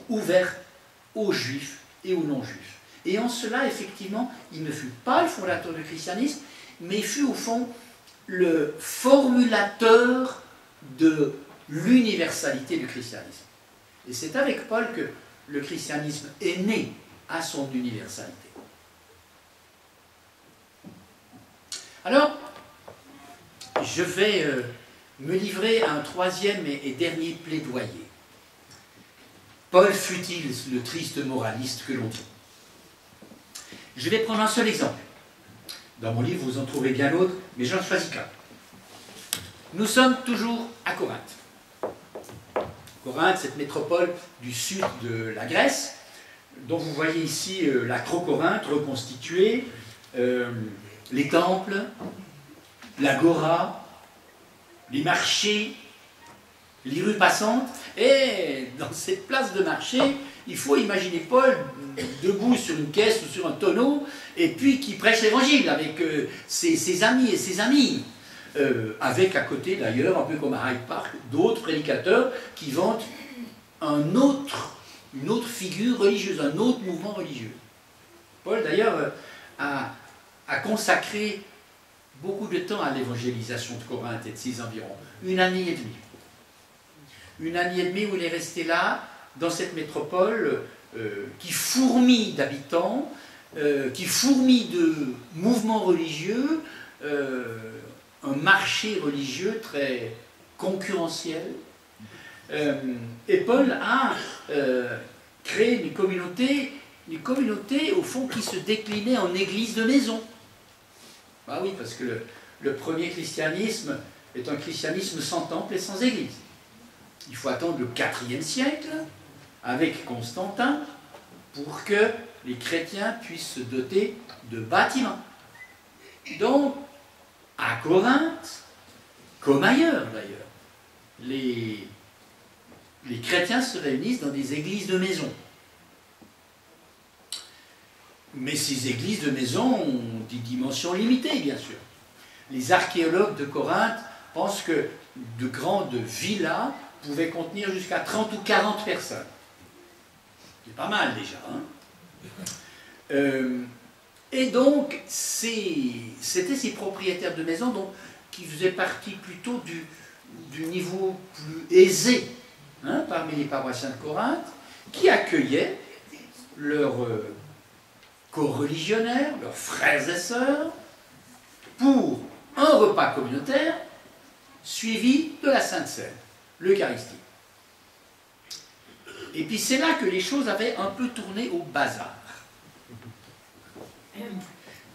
ouverte aux juifs et aux non-juifs. Et en cela, effectivement, il ne fut pas le fondateur du christianisme, mais il fut au fond le formulateur de l'universalité du christianisme. Et c'est avec Paul que le christianisme est né à son universalité. Alors, je vais me livrer à un troisième et dernier plaidoyer. Paul fut-il le triste moraliste que l'on dit? Je vais prendre un seul exemple. Dans mon livre, vous en trouvez bien d'autres, mais j'en choisis qu'un. Nous sommes toujours à Corinthe. Corinthe, cette métropole du sud de la Grèce, dont vous voyez ici l'Acro-Corinthe reconstituée, les temples, l'agora, les marchés, les rues passantes, et dans cette place de marché, Il faut imaginer Paul debout sur une caisse ou sur un tonneau, et puis qui prêche l'évangile avec ses amis et ses amies. Avec à côté d'ailleurs, un peu comme à Hyde Park, d'autres prédicateurs qui vantent une autre figure religieuse, un autre mouvement religieux. Paul d'ailleurs a consacré beaucoup de temps à l'évangélisation de Corinthe et de ses environs, 1 année et demie. 1 année et demie où il est resté là, dans cette métropole qui fourmille d'habitants, qui fourmille de mouvements religieux, un marché religieux très concurrentiel. Et Paul a créé une communauté au fond qui se déclinait en église de maison. Ah oui, parce que le premier christianisme est un christianisme sans temple et sans église. Il faut attendre le IVe siècle, avec Constantin, pour que les chrétiens puissent se doter de bâtiments. Donc, à Corinthe, comme ailleurs d'ailleurs, les chrétiens se réunissent dans des églises de maison. Mais ces églises de maison ont des dimensions limitées, bien sûr. Les archéologues de Corinthe pensent que de grandes villas pouvaient contenir jusqu'à 30 ou 40 personnes. C'est pas mal déjà. Hein, et donc, c'était ces propriétaires de maisons qui faisaient partie plutôt du niveau plus aisé, hein, parmi les paroissiens de Corinthe, qui accueillaient leurs co-religionnaires, leurs frères et sœurs, pour un repas communautaire suivi de la Sainte Seine, l'Eucharistie. Et puis c'est là que les choses avaient un peu tourné au bazar.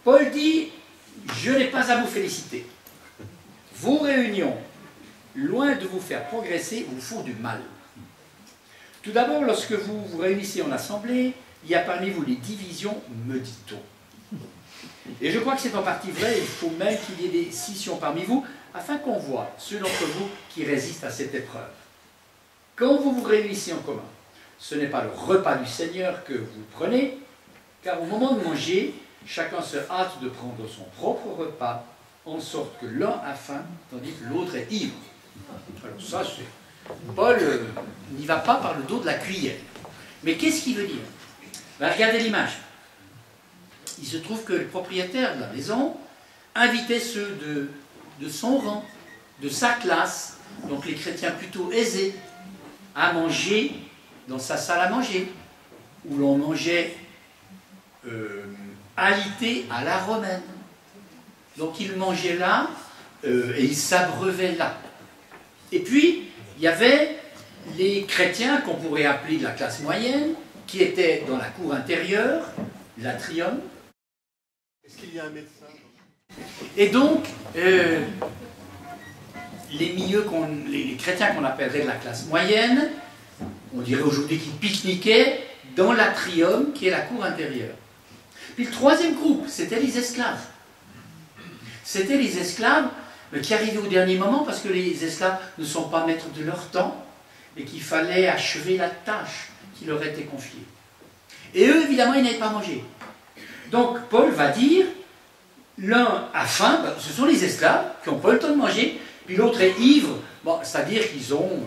Paul dit, je n'ai pas à vous féliciter. Vos réunions, loin de vous faire progresser, vous font du mal. Tout d'abord, lorsque vous vous réunissez en assemblée, il y a parmi vous les divisions, me dit-on. Et je crois que c'est en partie vrai, il faut même qu'il y ait des scissions parmi vous, afin qu'on voit ceux d'entre vous qui résistent à cette épreuve. Quand vous vous réunissez en commun, ce n'est pas le repas du Seigneur que vous prenez, car au moment de manger, chacun se hâte de prendre son propre repas, en sorte que l'un a faim, tandis que l'autre est ivre. Alors ça, c'est... Paul n'y va pas par le dos de la cuillère. Mais qu'est-ce qu'il veut dire? Ben, regardez l'image. Il se trouve que le propriétaire de la maison invitait ceux de son rang, de sa classe, donc les chrétiens plutôt aisés, à manger dans sa salle à manger, où l'on mangeait alité à la romaine. Donc il mangeait là et il s'abreuvait là. Et puis, il y avait les chrétiens qu'on pourrait appeler de la classe moyenne, qui étaient dans la cour intérieure, l'atrium. Est-ce qu'il y a un médecin? Et donc, les chrétiens qu'on appellerait de la classe moyenne, on dirait aujourd'hui qu'ils pique-niquaient dans l'atrium, qui est la cour intérieure. Puis le troisième groupe, c'était les esclaves. C'était les esclaves qui arrivaient au dernier moment, parce que les esclaves ne sont pas maîtres de leur temps, et qu'il fallait achever la tâche qui leur était confiée. Et eux, évidemment, ils n'avaient pas mangé. Donc, Paul va dire, l'un a faim, ben, ce sont les esclaves qui n'ont pas le temps de manger, puis l'autre est ivre, bon, c'est-à-dire qu'ils ont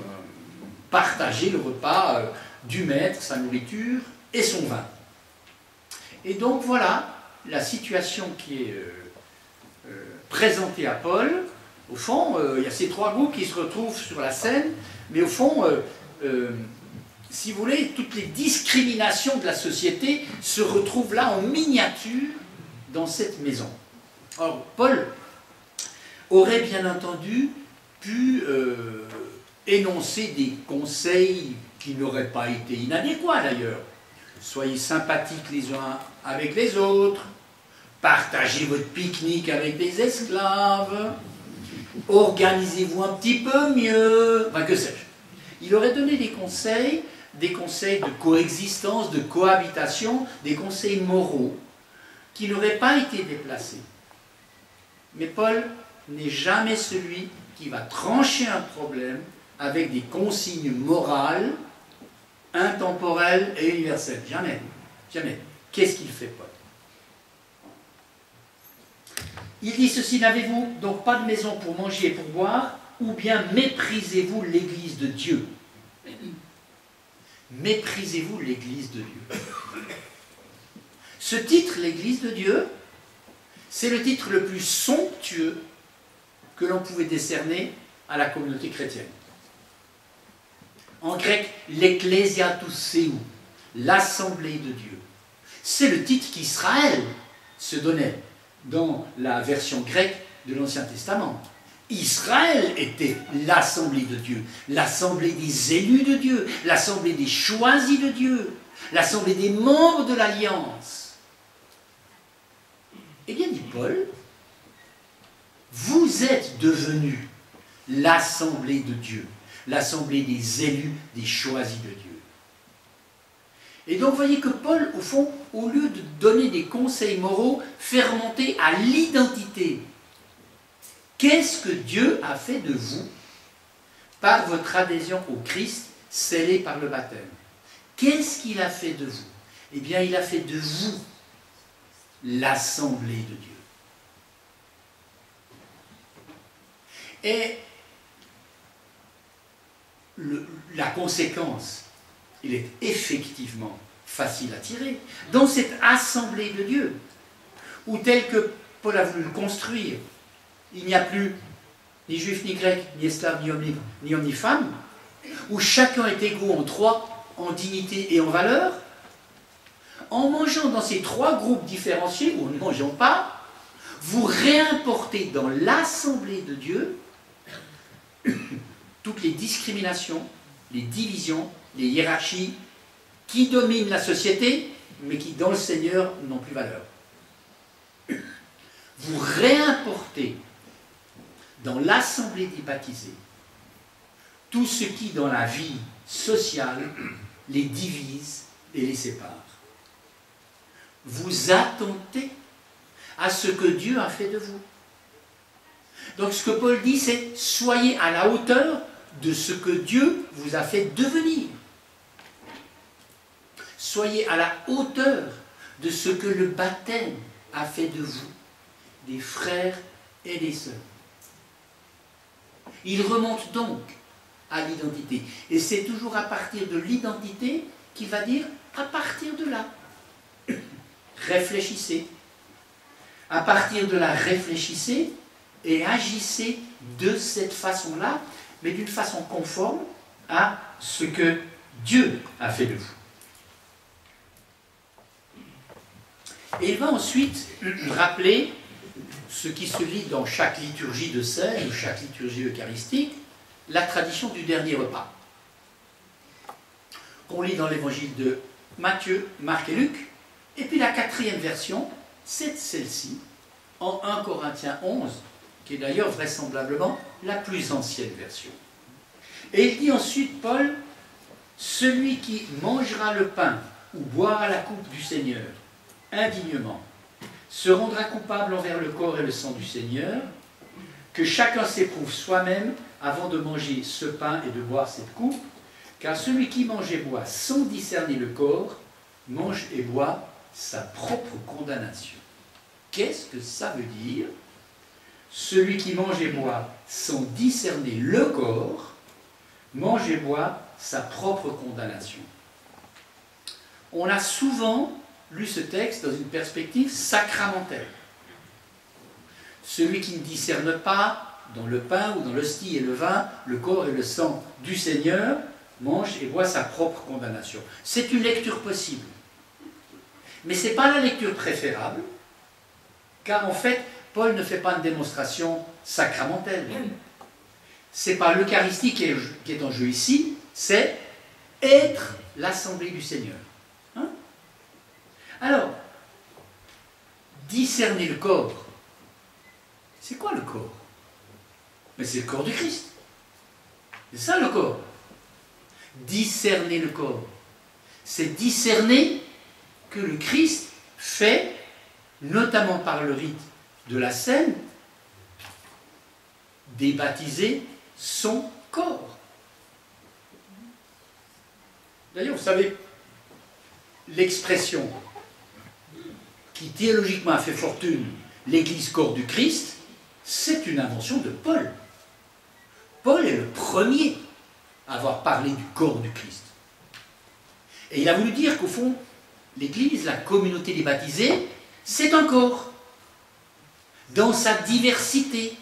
partagé le repas du maître, sa nourriture et son vin. Et donc, voilà la situation qui est présentée à Paul. Au fond, il y a ces trois groupes qui se retrouvent sur la scène, mais au fond, si vous voulez, toutes les discriminations de la société se retrouvent là en miniature dans cette maison. Alors, Paul aurait bien entendu pu énoncer des conseils qui n'auraient pas été inadéquats d'ailleurs. Soyez sympathiques les uns avec les autres, partagez votre pique-nique avec des esclaves, organisez-vous un petit peu mieux, enfin que sais-je. Il aurait donné des conseils de coexistence, de cohabitation, des conseils moraux qui n'auraient pas été déplacés. Mais Paul n'est jamais celui qui va trancher un problème avec des consignes morales intemporel et universel. Jamais. Jamais. Qu'est-ce qu'il fait, Paul? Il dit ceci: n'avez-vous donc pas de maison pour manger et pour boire, ou bien méprisez-vous l'Église de Dieu? Méprisez-vous l'Église de Dieu? Ce titre, l'Église de Dieu, c'est le titre le plus somptueux que l'on pouvait décerner à la communauté chrétienne. En grec, l'Ecclésiatou, l'Assemblée de Dieu. C'est le titre qu'Israël se donnait dans la version grecque de l'Ancien Testament. Israël était l'Assemblée de Dieu, l'Assemblée des élus de Dieu, l'Assemblée des choisis de Dieu, l'Assemblée des membres de l'Alliance. Eh bien, dit Paul, vous êtes devenus l'Assemblée de Dieu, l'Assemblée des élus, des choisis de Dieu. Et donc, vous voyez que Paul, au fond, au lieu de donner des conseils moraux, fait remonter à l'identité. Qu'est-ce que Dieu a fait de vous par votre adhésion au Christ, scellé par le baptême? Qu'est-ce qu'il a fait de vous? Eh bien, il a fait de vous l'Assemblée de Dieu. Et la conséquence, il est effectivement facile à tirer. Dans cette Assemblée de Dieu, où tel que Paul a voulu le construire, il n'y a plus ni juif, ni grec, ni esclave, ni homme libre, ni homme, ni femme, où chacun est égaux en trois, en dignité et en valeur, en mangeant dans ces trois groupes différenciés, ou ne mangeant pas, vous réimportez dans l'Assemblée de Dieu toutes les discriminations, les divisions, les hiérarchies qui dominent la société, mais qui, dans le Seigneur, n'ont plus valeur. Vous réimportez dans l'Assemblée des baptisés tout ce qui, dans la vie sociale, les divise et les sépare. Vous attentez à ce que Dieu a fait de vous. Donc ce que Paul dit, c'est soyez à la hauteur de ce que Dieu vous a fait devenir. Soyez à la hauteur de ce que le baptême a fait de vous, des frères et des sœurs. Il remonte donc à l'identité. Et c'est toujours à partir de l'identité qu'il va dire à partir de là. Réfléchissez. À partir de là, réfléchissez et agissez de cette façon-là, mais d'une façon conforme à ce que Dieu a fait de vous. Et il va ensuite rappeler ce qui se lit dans chaque liturgie de scène ou chaque liturgie eucharistique, la tradition du dernier repas. Qu'on lit dans l'évangile de Matthieu, Marc et Luc, et puis la quatrième version, c'est celle-ci, en 1 Corinthiens 11, qui est d'ailleurs vraisemblablement la plus ancienne version. Et il dit ensuite, Paul, « Celui qui mangera le pain ou boira la coupe du Seigneur indignement se rendra coupable envers le corps et le sang du Seigneur, que chacun s'éprouve soi-même avant de manger ce pain et de boire cette coupe, car celui qui mange et boit sans discerner le corps, mange et boit sa propre condamnation. » Qu'est-ce que ça veut dire? Celui qui mange et boit sans discerner le corps, mange et boit sa propre condamnation. On a souvent lu ce texte dans une perspective sacramentelle. Celui qui ne discerne pas dans le pain ou dans l'hostie et le vin, le corps et le sang du Seigneur, mange et boit sa propre condamnation. C'est une lecture possible. Mais ce n'est pas la lecture préférable, car en fait, Paul ne fait pas une démonstration sacramentelle. Ce n'est pas l'Eucharistie qui est en jeu ici, c'est être l'assemblée du Seigneur. Hein? Alors, discerner le corps, c'est quoi le corps? Mais c'est le corps du Christ. C'est ça le corps. Discerner le corps, c'est discerner que le Christ fait, notamment par le rite de la scène, débaptiser son corps. D'ailleurs, vous savez, l'expression qui théologiquement a fait fortune, l'Église corps du Christ, c'est une invention de Paul. Paul est le premier à avoir parlé du corps du Christ. Et il a voulu dire qu'au fond, l'Église, la communauté des baptisés, c'est un corps, dans sa diversité.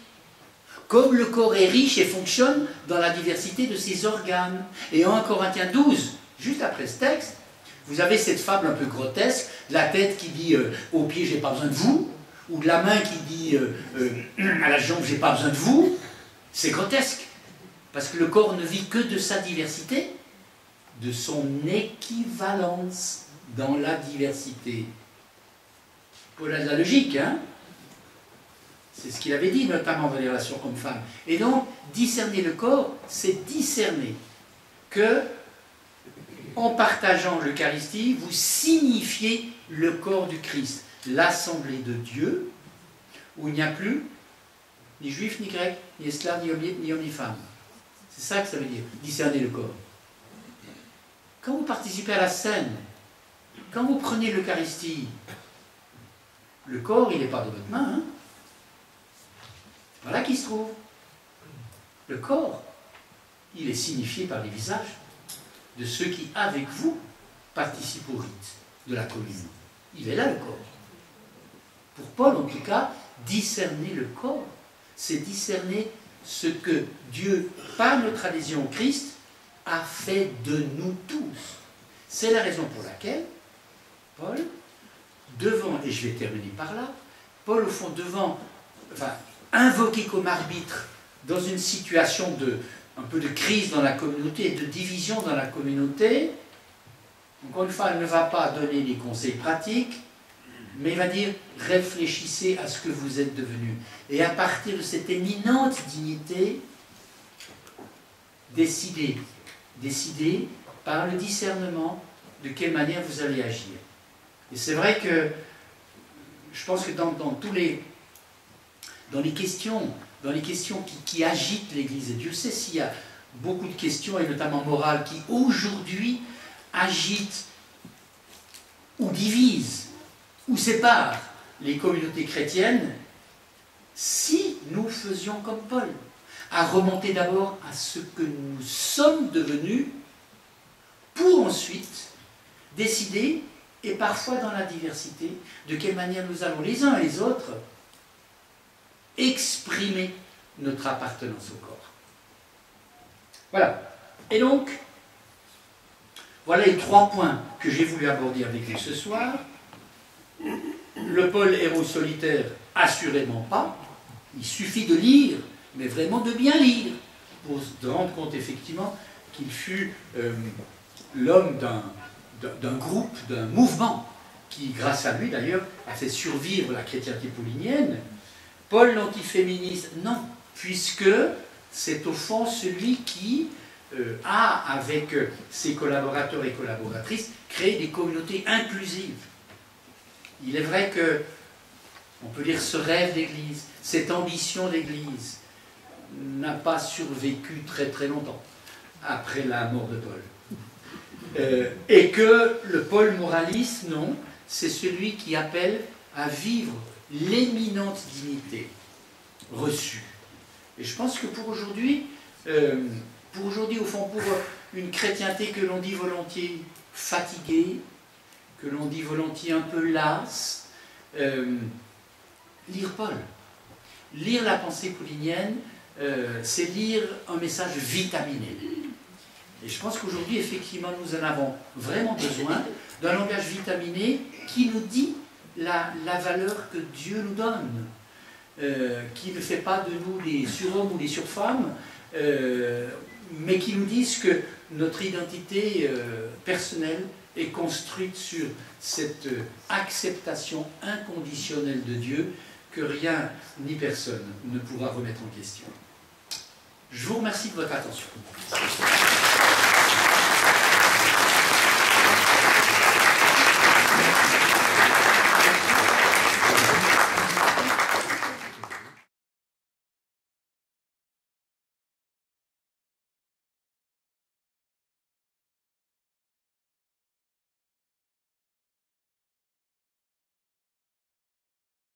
Comme le corps est riche et fonctionne dans la diversité de ses organes. Et en Corinthiens 12, juste après ce texte, vous avez cette fable un peu grotesque, la tête qui dit aux pieds j'ai pas besoin de vous, ou de la main qui dit à la jambe j'ai pas besoin de vous. C'est grotesque, parce que le corps ne vit que de sa diversité, de son équivalence dans la diversité. Paul a de la logique, hein? C'est ce qu'il avait dit, notamment dans les relations hommes-femmes. Et donc, discerner le corps, c'est discerner que, en partageant l'Eucharistie, vous signifiez le corps du Christ, l'assemblée de Dieu, où il n'y a plus ni juif, ni grec, ni esclave, ni homme, ni femme. C'est ça que ça veut dire, discerner le corps. Quand vous participez à la scène, quand vous prenez l'Eucharistie, le corps, il n'est pas de votre main, hein? Voilà qui se trouve. Le corps, il est signifié par les visages de ceux qui, avec vous, participent au rite de la communion. Il est là, le corps. Pour Paul, en tout cas, discerner le corps, c'est discerner ce que Dieu, par notre adhésion au Christ, a fait de nous tous. C'est la raison pour laquelle Paul, devant, et je vais terminer par là, Paul, au fond, invoqué comme arbitre dans une situation un peu de crise dans la communauté et de division dans la communauté, encore une fois, il ne va pas donner des conseils pratiques, mais il va dire réfléchissez à ce que vous êtes devenus. Et à partir de cette éminente dignité, décidez par le discernement de quelle manière vous allez agir. Et c'est vrai que je pense que dans les questions qui agitent l'Église, et Dieu sait s'il y a beaucoup de questions, et notamment morales, qui aujourd'hui agitent ou divisent ou séparent les communautés chrétiennes, si nous faisions comme Paul, à remonter d'abord à ce que nous sommes devenus, pour ensuite décider, et parfois dans la diversité, de quelle manière nous allons les uns et les autres exprimer notre appartenance au corps. Voilà. Et donc, voilà les 3 points que j'ai voulu aborder avec vous ce soir. Le Paul héros solitaire, assurément pas. Il suffit de lire, mais vraiment de bien lire, pour se rendre compte effectivement qu'il fut l'homme d'un groupe, d'un mouvement, qui, grâce à lui d'ailleurs, a fait survivre la chrétienté paulinienne. Paul l'antiféministe, non, puisque c'est au fond celui qui a, avec ses collaborateurs et collaboratrices, créé des communautés inclusives. Il est vrai que, on peut dire, ce rêve d'église, cette ambition d'église, n'a pas survécu très très longtemps après la mort de Paul. Et que le Paul moraliste, non, c'est celui qui appelle à vivre l'éminente dignité reçue. Et je pense que pour aujourd'hui, au fond, pour une chrétienté que l'on dit volontiers fatiguée, que l'on dit volontiers un peu lasse, lire Paul, lire la pensée paulinienne, c'est lire un message vitaminé. Et je pense qu'aujourd'hui, effectivement, nous en avons vraiment besoin d'un langage vitaminé qui nous dit la valeur que Dieu nous donne, qui ne fait pas de nous des surhommes ou des surfemmes, mais qui nous disent que notre identité personnelle est construite sur cette acceptation inconditionnelle de Dieu que rien ni personne ne pourra remettre en question. Je vous remercie de votre attention.